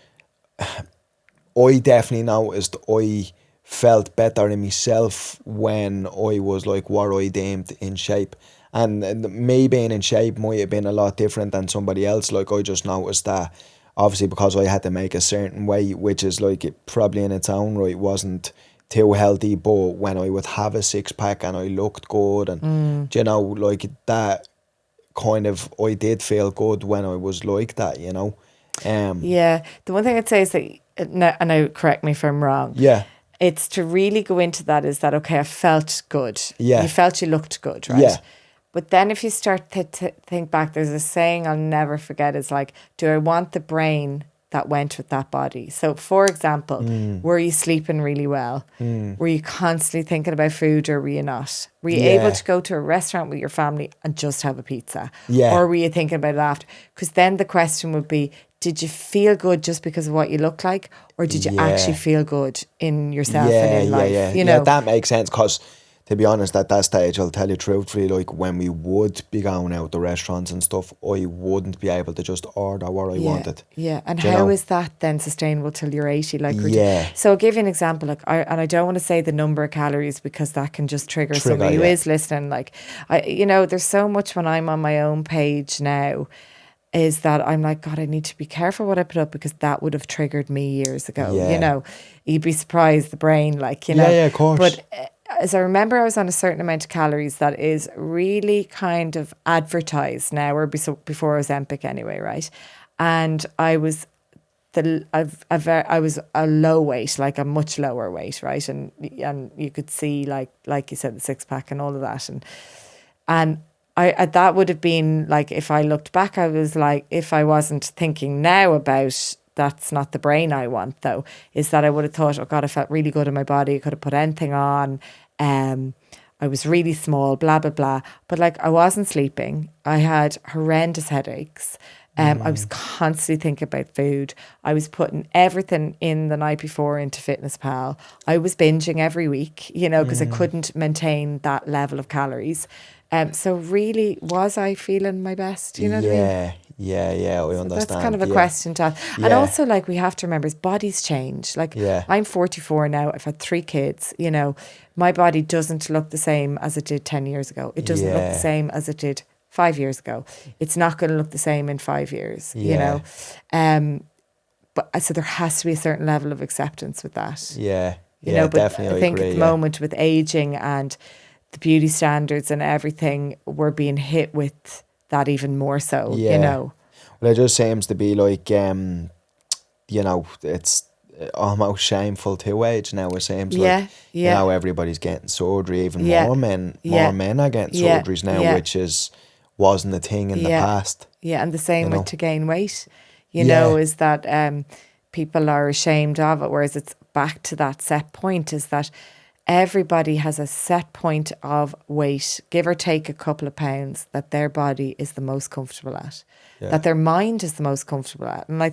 I definitely noticed I felt better in myself when I was like what I deemed in shape, and me being in shape might have been a lot different than somebody else. Like I just noticed that obviously because I had to make a certain weight, which is like it probably in its own right wasn't too healthy, but when I would have a 6-pack and I looked good and do you know, like that kind of, I did feel good when I was like that, you know. The one thing I'd say is that now correct me if I'm wrong, it's to really go into that is that, okay, I felt good. Yeah. You felt you looked good, right? Yeah. But then if you start to think back, there's a saying I'll never forget. It's like, do I want the brain that went with that body? So, for example, were you sleeping really well? Were you constantly thinking about food, or were you not? Were you able to go to a restaurant with your family and just have a pizza? Yeah. Or were you thinking about it after? Because then the question would be, did you feel good just because of what you look like, or did you actually feel good in yourself and in life? You know, that makes sense, because to be honest, at that stage, I'll tell you truthfully, like when we would be going out to restaurants and stuff, I wouldn't be able to just order what I wanted. Yeah, and Do you how know? is that then sustainable till you're 80? Like, Yeah. So I'll give you an example. Like, I don't want to say the number of calories because that can just trigger somebody who is listening. Like, there's so much when I'm on my own page now, is that I'm like, God, I need to be careful what I put up, because that would have triggered me years ago. Yeah. You know, you'd be surprised, the brain, like, you know. Yeah, of course. But as I remember, I was on a certain amount of calories that is really kind of advertised now, or before Ozempic anyway, right? And I was I was a low weight, like a much lower weight, right? And you could see like you said, the 6-pack and all of that, and I that would have been like, if I looked back, I was like, if I wasn't thinking now about that's not the brain I want, though, is that I would have thought, oh God, I felt really good in my body. I could have put anything on. I was really small, blah, blah, blah. But like, I wasn't sleeping. I had horrendous headaches. I was constantly thinking about food. I was putting everything in the night before into Fitness Pal. I was binging every week, because I couldn't maintain that level of calories. So really, was I feeling my best? You know what I mean? Yeah, I understand. That's kind of a question to ask. And also, like, we have to remember, is bodies change. Like, I'm 44 now. I've had 3 kids. You know, my body doesn't look the same as it did 10 years ago. It doesn't look the same as it did 5 years ago. It's not going to look the same in 5 years, you know. But so there has to be a certain level of acceptance with that. You know, but definitely. I think agree, at the moment with aging and the beauty standards and everything, we're being hit with that even more so, you know. Well, it just seems to be like, you know, it's almost shameful to age now. It seems Yeah, like yeah, everybody's getting surgery. Even yeah, more yeah, men are getting yeah, surgeries now, yeah, which wasn't a thing in the yeah, past. yeah. And the You same with know. to gain weight, Yeah. is that people are ashamed of it, whereas it's back to that set point is that everybody has a set point of weight, give or take a couple of pounds, that their body is the most comfortable at, Yeah. that their mind is the most comfortable at. And I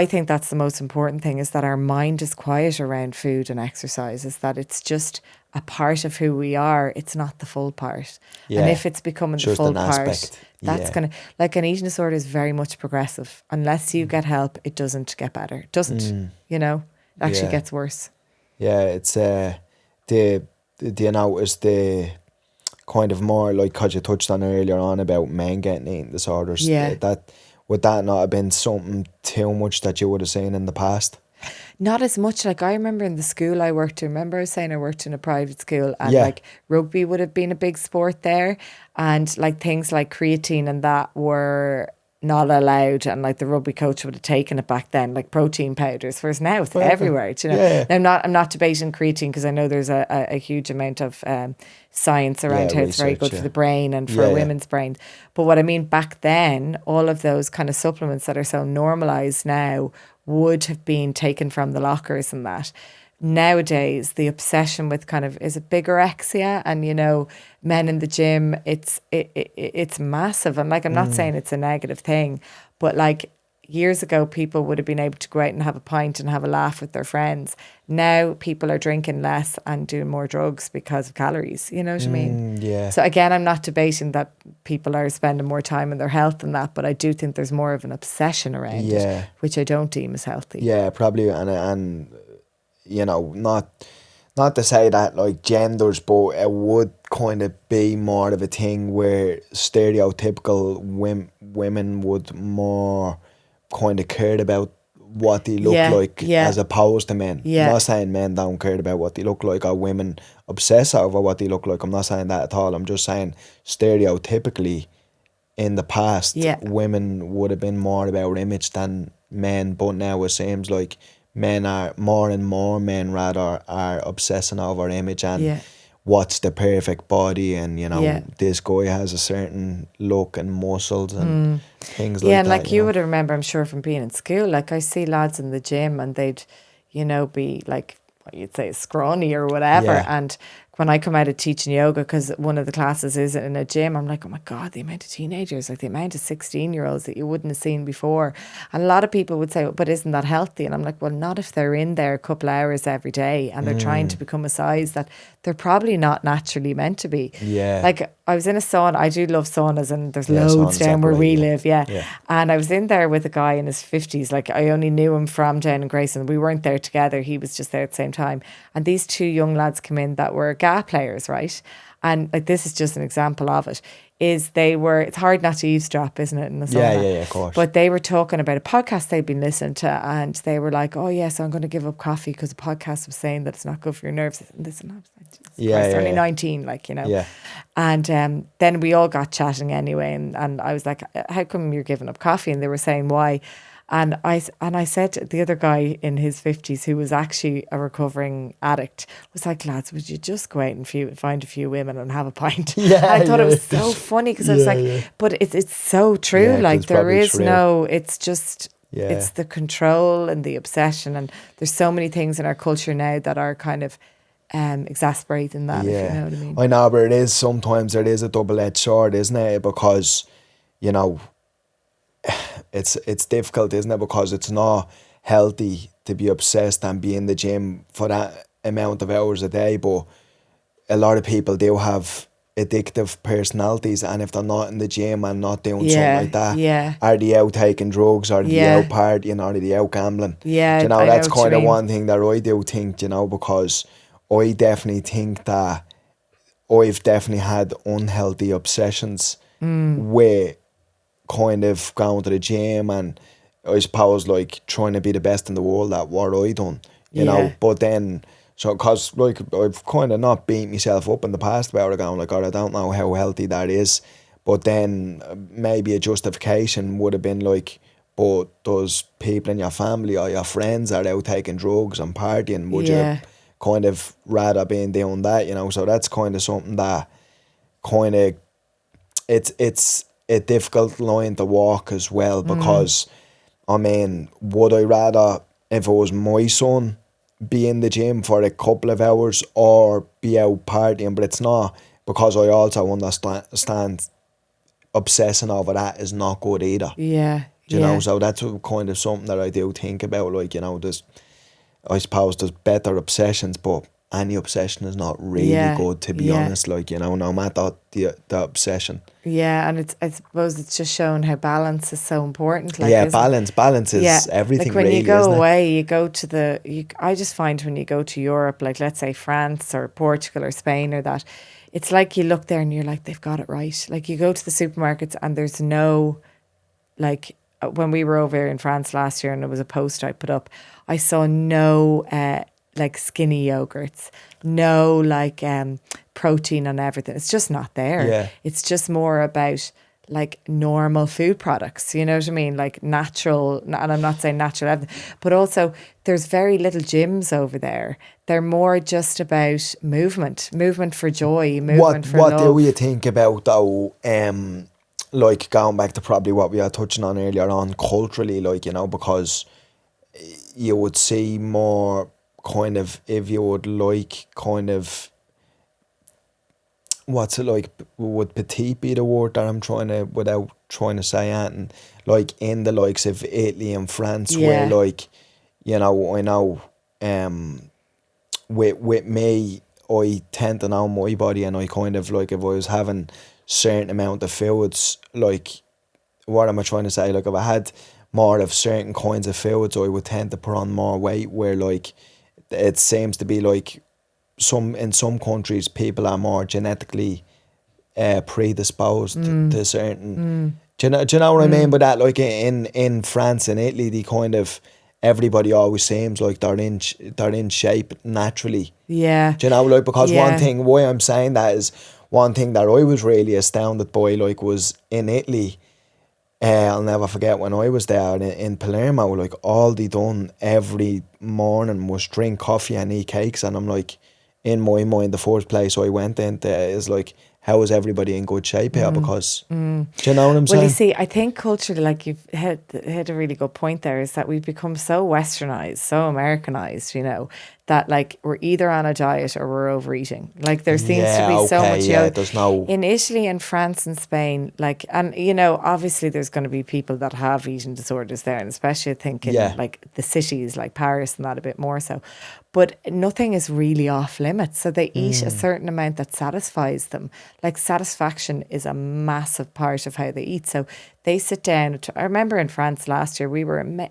think that's the most important thing, is that our mind is quiet around food and exercise, is that it's just a part of who we are. It's not the full part. And Yeah. if it's becoming the Just full an part, aspect. that's Yeah. going to, like, an eating disorder is very much progressive. Unless you get help, it doesn't get better. It doesn't, it actually Yeah. gets worse. Yeah. It's the do you notice the kind of more like, because you touched on earlier on about men getting eating disorders, Yeah. that would that not have been something too much that you would have seen in the past? Not as much. Like, I remember in the school I worked in, remember I was saying I worked in a private school, and Yeah. like rugby would have been a big sport there, and like things like creatine and that were not allowed, and like the rugby coach would have taken it back then, like protein powders, whereas now it's everywhere. Yeah. Now I'm not debating creatine, because I know there's a huge amount of science around Yeah, how it's very research, good yeah. for the brain and for Yeah, yeah. women's brain. But what I mean, back then, all of those kind of supplements that are so normalized now would have been taken from the lockers and that. Nowadays, the obsession with kind of, is it bigorexia, and men in the gym, it's massive. And like, I'm not saying it's a negative thing, but like years ago, people would have been able to go out and have a pint and have a laugh with their friends. Now people are drinking less and doing more drugs because of calories. You know what I mean? Yeah. So again, I'm not debating that people are spending more time on their health than that, but I do think there's more of an obsession around Yeah. it, which I don't deem as healthy. Yeah, probably, and not to say that like genders, but it would kind of be more of a thing where stereotypical women would more kind of care about what they look Yeah, like, yeah, as opposed to men. I'm yeah, not saying men don't care about what they look like, or women obsess over what they look like. I'm not saying that at all. I'm just saying stereotypically in the past, yeah, women would have been more about image than men, but now it seems like men are more and more men rather are obsessing over image and yeah, what's the perfect body, and yeah. this guy has a certain look and muscles and things Yeah, like and that. like you would remember, I'm sure, from being in school, like I see lads in the gym and they'd, be like, what you'd say, scrawny or whatever. Yeah. And when I come out of teaching yoga, because one of the classes is in a gym, I'm like, oh my God, the amount of teenagers, like the amount of 16-year-olds that you wouldn't have seen before. And a lot of people would say, well, but isn't that healthy? And I'm like, well, not if they're in there a couple of hours every day and they're trying to become a size that they're probably not naturally meant to be. Yeah. Like, I was in a sauna. I do love saunas, and there's Yeah, loads saunas down are where great, we yeah. live. Yeah. Yeah. And I was in there with a guy in his 50s. Like, I only knew him from down in Grayson. We weren't there together. He was just there at the same time. And these two young lads come in that were GA players, right? And like, this is just an example of it. It's hard not to eavesdrop, isn't it, in the sauna? Yeah, of course. But they were talking about a podcast they'd been listening to, and they were like, oh yes, I'm going to give up coffee because the podcast was saying that it's not good for your nerves. And listen, I was like, Jesus Christ, only 19, like, Yeah. And then we all got chatting anyway, and I was like, how come you're giving up coffee? And they were saying why. And I said to the other guy in his 50s, who was actually a recovering addict, was like, lads, would you just go out and find a few women and have a pint? Yeah, And I thought it yeah. was so funny, because I was like, but it's so true. Yeah, 'cause Like, it's there probably is true. it's just, Yeah. it's the control and the obsession. And there's so many things in our culture now that are kind of exasperating that, if you know what I mean. I know, but sometimes it is a double-edged sword, isn't it? Because, it's difficult, isn't it? Because it's not healthy to be obsessed and be in the gym for that amount of hours a day, but a lot of people do have addictive personalities, and if they're not in the gym and not doing something like that, yeah. are they out taking drugs, or are they Yeah. out partying, or are they out gambling? Yeah, Do I know that's what you kind of mean. one thing that I do think, because I definitely think that I've definitely had unhealthy obsessions with kind of going to the gym, and I suppose like trying to be the best in the world at what I done, Yeah. But then, so because like I've kind of not beat myself up in the past about it, going like, God, I don't know how healthy that is. But then maybe a justification would have been like, but does people in your family or your friends are out taking drugs and partying, would you Yeah. kind of rather being doing that, you know? So that's kind of something that kind of, it's a difficult line to walk as well, because I mean, would I rather, if it was my son, be in the gym for a couple of hours or be out partying? But it's not, because I also understand obsessing over that is not good either. Yeah. Do you know? So that's kind of something that I do think about. Like, you know, I suppose there's better obsessions, but any obsession is not really good, to be honest. Like, you know, no matter the obsession. Yeah, and I suppose it's just showing how balance is so important. Like, Yeah, balance is everything, like when really, you go isn't it? away, you go to I just find when you go to Europe, like let's say France or Portugal or Spain or that, it's like you look there and you're like, they've got it right. Like you go to the supermarkets and there's no, like when we were over in France last year and there was a post I put up, I saw no like skinny yogurts, no like protein on everything. It's just not there. Yeah. It's just more about like normal food products, you know what I mean? Like natural, and I'm not saying natural everything, but also there's very little gyms over there. They're more just about movement for joy, movement for What love. do you think about, though, like going back to probably what we were touching on earlier on culturally, like, you know, because you would see more kind of, if you would like kind of, what's it like, would petite be the word that I'm trying to, without trying to say anything, like in the likes of Italy and France, where Yeah. like, you know, I know with me, I tend to know my body, and I kind of like, if I was having certain amount of foods, like, what am I trying to say? Like, if I had more of certain kinds of foods, I would tend to put on more weight. Where like, it seems to be like in some countries people are more genetically predisposed to certain. Do you know what I mean by that? Like in France and Italy, they kind of, everybody always seems like they're in shape naturally. Yeah. Do you know, like, because one Yeah. thing, why I'm saying that is, one thing that I was really astounded by, like, was in Italy. I'll never forget when I was there in Palermo, like, all they done every morning was drink coffee and eat cakes. And I'm like, in my mind, the first place I went into is like, how is everybody in good shape here? Because, do you know what I'm Well, you saying? see, I think culturally, like you've hit a really good point there, is that we've become so westernized, so Americanized, you know, that like we're either on a diet or we're overeating. Like there seems to Yeah, be so okay, much yeah, there's no. in Italy and France and Spain, like, and you know, obviously there's going to be people that have eating disorders there, and especially I think in Yeah. like the cities like Paris and that a bit more so. But nothing is really off limits. So they eat a certain amount that satisfies them. Like satisfaction is a massive part of how they eat. So they sit down. I remember in France last year,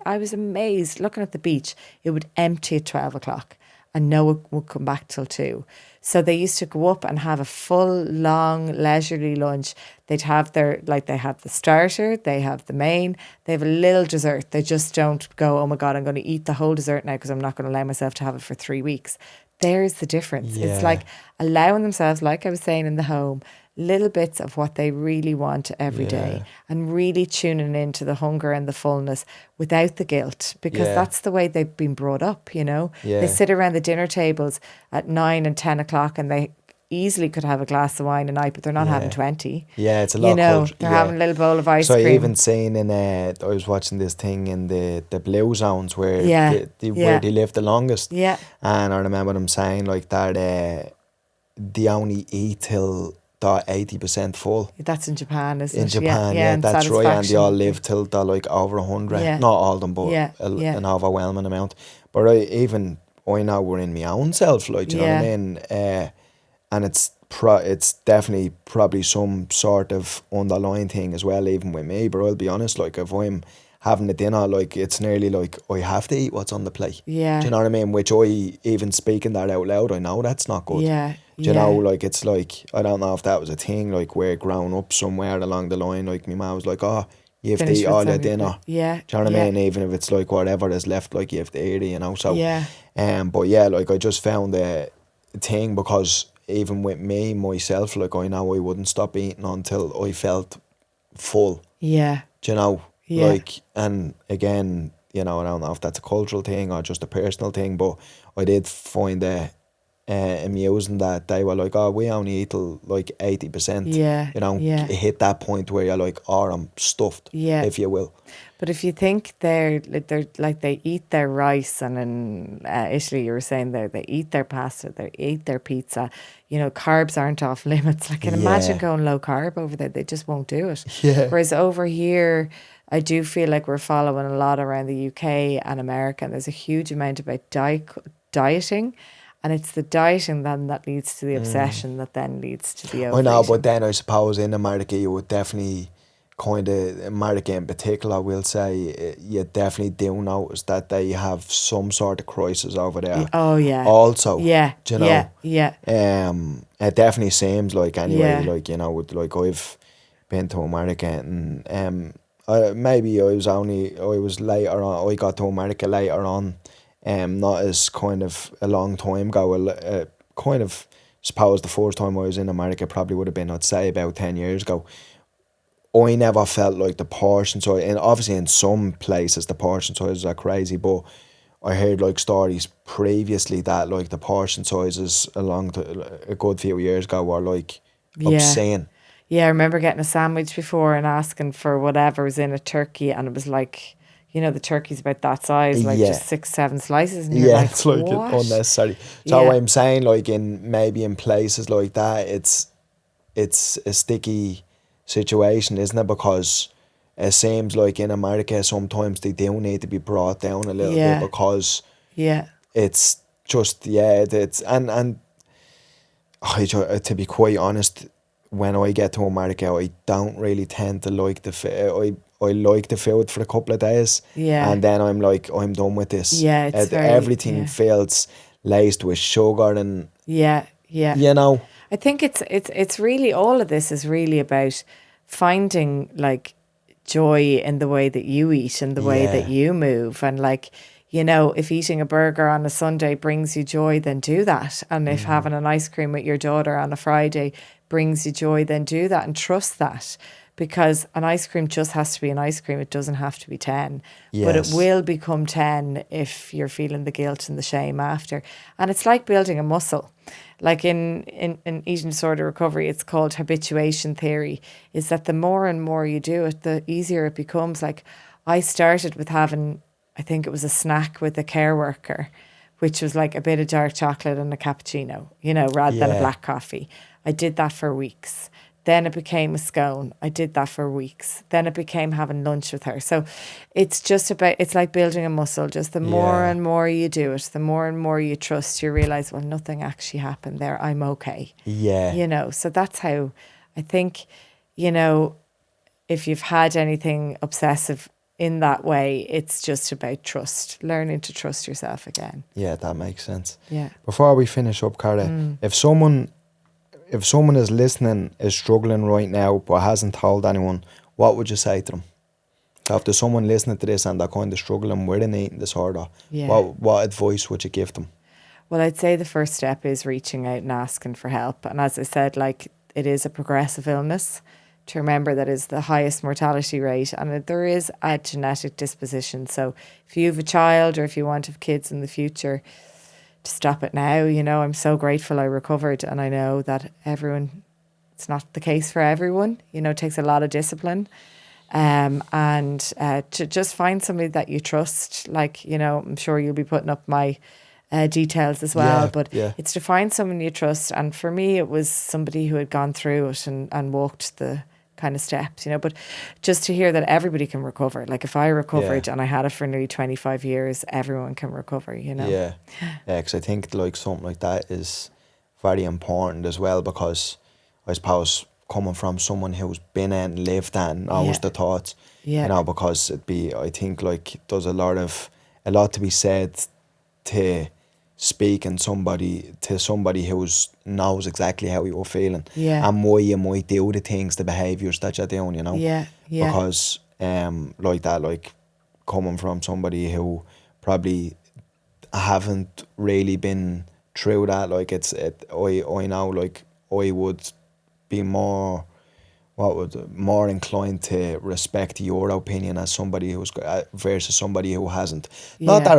I was amazed looking at the beach. It would empty at 12 o'clock and no one would come back till 2. So they used to go up and have a full, long, leisurely lunch. They'd have they have the starter, they have the main, they have a little dessert. They just don't go, oh my God, I'm going to eat the whole dessert now because I'm not going to allow myself to have it for 3 weeks. There's the difference. Yeah. It's like allowing themselves, like I was saying in the home, little bits of what they really want every day, and really tuning into the hunger and the fullness without the guilt, because Yeah. that's the way they've been brought up, you know. Yeah. They sit around the dinner tables at 9 and 10 o'clock and they easily could have a glass of wine a night, but they're not having 20. Yeah, it's a lot You of know, culture. they're Yeah. having a little bowl of ice So I cream. even seen I was watching this thing in the blue zones where Yeah, where they live the longest. Yeah. And I remember them saying like that they only eat till they're 80% full. That's in Japan, isn't In it? Japan, yeah, and that's right, and they all satisfaction. live till they're like over 100. Yeah. Not all of them, but Yeah, yeah. an overwhelming amount. But I know we're in my own self, like, do you know what I Yeah. mean? And it's definitely probably some sort of underlying thing as well, even with me. But I'll be honest, like, if I'm having a dinner, like, it's nearly like I have to eat what's on the plate. Yeah. Do you know what I mean? Which I, even speaking that out loud, I know that's not good. Yeah, Do you know, yeah. like, it's like, I don't know if that was a thing, like, where growing up somewhere along the line, like, my mum was like, oh, you have to Finish eat what's all on your your dinner. plate. Yeah, Do you know what I yeah. mean? Even if it's like whatever is left, like, you have to eat it, you know? So, Yeah. but yeah, like, I just found a thing, because even with me, myself, like, I know I wouldn't stop eating until I felt full. Yeah. Do you know? Yeah. Like, and again, you know, I don't know if that's a cultural thing or just a personal thing, but I did find it amusing that they were like, oh, we only eat till like 80%. Yeah. You know, Yeah. hit that point where you're like, oh, I'm stuffed, Yeah. if you will. But if you think they're like they eat their rice, and in Italy you were saying they eat their pasta, they eat their pizza, you know, carbs aren't off limits. Like, can imagine Yeah. going low carb over there, they just won't do it. Yeah. Whereas over here, I do feel like we're following a lot around the UK and America, and there's a huge amount about dieting, and it's the dieting then that leads to the obsession that then leads to the I know, but overeating. then I suppose in America you would definitely kind of, America in particular, will say, you definitely do notice that they have some sort of crisis over there. Oh yeah. Also, Yeah. do you Yeah. know, Yeah. it definitely seems like anyway, Yeah. like, you know, with, like I've been to America and maybe I was later on, I got to America later on, not as kind of a long time ago, kind of suppose the first time I was in America probably would have been, I'd say, about 10 years ago. I never felt like the portion size, and obviously in some places the portion sizes are crazy, but I heard like stories previously that like the portion sizes a good few years ago were like Yeah. obscene. Yeah, I remember getting a sandwich before and asking for whatever was in a turkey, and it was like, you know, the turkey's about that size, like Yeah. just 6, 7 slices, and you're Yeah, like, it's like what? unnecessary. So Yeah, I'm saying like in places like that, it's a sticky situation, isn't it? Because it seems like in America sometimes they do need to be brought down a little bit yeah, because yeah, it's just it's and to be quite honest, when I get to America, I don't really tend to like the I like the food for a couple of days, yeah, and then I'm like, I'm done with this. yeah. It's very, Everything yeah, feels laced with sugar, and yeah, yeah. you know, I think it's really, all of this is really about finding like joy in the way that you eat and the way that yeah, you move, and like, you know, if eating a burger on a Sunday brings you joy, then do that. And if having an ice cream with your daughter on a Friday brings you joy, then do that, and trust that, because an ice cream just has to be an ice cream. It doesn't have to be 10, but it yes, will become 10 if you're feeling the guilt and the shame after. And it's like building a muscle. Like in eating disorder recovery, it's called habituation theory, is that the more and more you do it, the easier it becomes. Like, I started with having, I think it was a snack with a care worker, which was like a bit of dark chocolate and a cappuccino, you know, rather than a yeah, black coffee. I did that for weeks. Then it became a scone. I did that for weeks. Then it became having lunch with her. So it's just about, it's like building a muscle. Just the more yeah, and more you do it, the more and more you trust, you realize, well, nothing actually happened there. I'm okay. yeah, You know, so that's how I think, you know, if you've had anything obsessive in that way, it's just about trust, learning to trust yourself again. yeah. That makes sense. Yeah. Before we finish up, Cara, if someone is listening, is struggling right now but hasn't told anyone, what would you say to them? So if there's someone listening to this and they're kind of struggling with an eating disorder, Yeah. what advice would you give them? Well, I'd say the first step is reaching out and asking for help. And as I said, like, it is a progressive illness. To remember that is the highest mortality rate, and there is a genetic disposition. So if you have a child, or if you want to have kids in the future, to stop it now. You know, I'm so grateful I recovered, and I know that it's not the case for everyone. You know, it takes a lot of discipline. And to just find somebody that you trust. Like, you know, I'm sure you'll be putting up my details as well, Yeah, but yeah, it's to find someone you trust. And for me, it was somebody who had gone through it and walked the kind of steps, you know. But just to hear that everybody can recover. Like, if I yeah, recovered and I had it for nearly 25 years, everyone can recover, you know. yeah. Yeah, because I think like something like that is very important as well, because I suppose coming from someone who's been in, lived and knows Yeah, the thoughts, you yeah, know, because I think like there's a lot to be said to speaking to somebody who's knows exactly how you're feeling yeah, and why you might do the things, the behaviours that you're doing, you know. yeah, yeah, Because like that, like coming from somebody who probably haven't really been through that, like I know like I would be more what would more inclined to respect your opinion as somebody who's versus somebody who hasn't. Not Yeah. that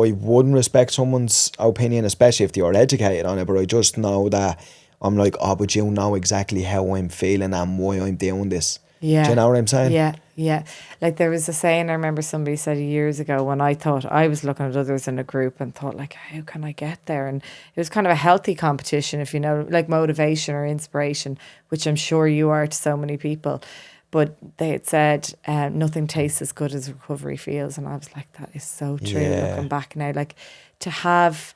I wouldn't respect someone's opinion, especially if they are educated on it, but I just know that I'm like, oh, but you know exactly how I'm feeling and why I'm doing this. Do you Yeah. know what I'm saying? Yeah. Yeah. Like there was a saying I remember somebody said years ago when I thought I was looking at others in a group and thought like, how can I get there? And it was kind of a healthy competition, if you know, like motivation or inspiration, which I'm sure you are to so many people. But they had said, nothing tastes as good as recovery feels. And I was like, that is so true Yeah. looking back now. Like to have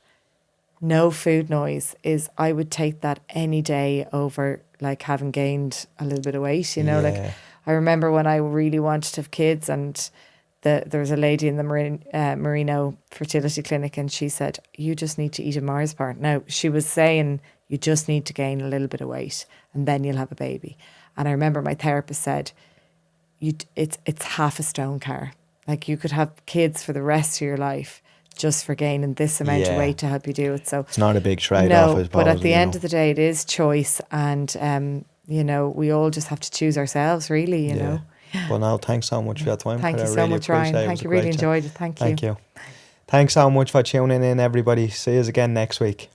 no food noise is, I would take that any day over like having gained a little bit of weight, you know, like Yeah. I remember when I really wanted to have kids and there was a lady in the Merino fertility clinic and she said, you just need to eat a Mars bar. Now she was saying you just need to gain a little bit of weight and then you'll have a baby. And I remember my therapist said, it's half a stone, Cara. Like you could have kids for the rest of your life just for gaining this amount of Yeah. weight to help you do it. So It's not a big trade-off, I no, suppose. but at the you end know. of the day, it is choice, and you know, we all just have to choose ourselves, really. You know. But no, thanks so much for your time. Thank Cara. you I so really much, Ryan. appreciate it. It was Thank a you. Really great chat. enjoyed it. Thank you. Thank you. Thanks so much for tuning in, everybody. See you again next week.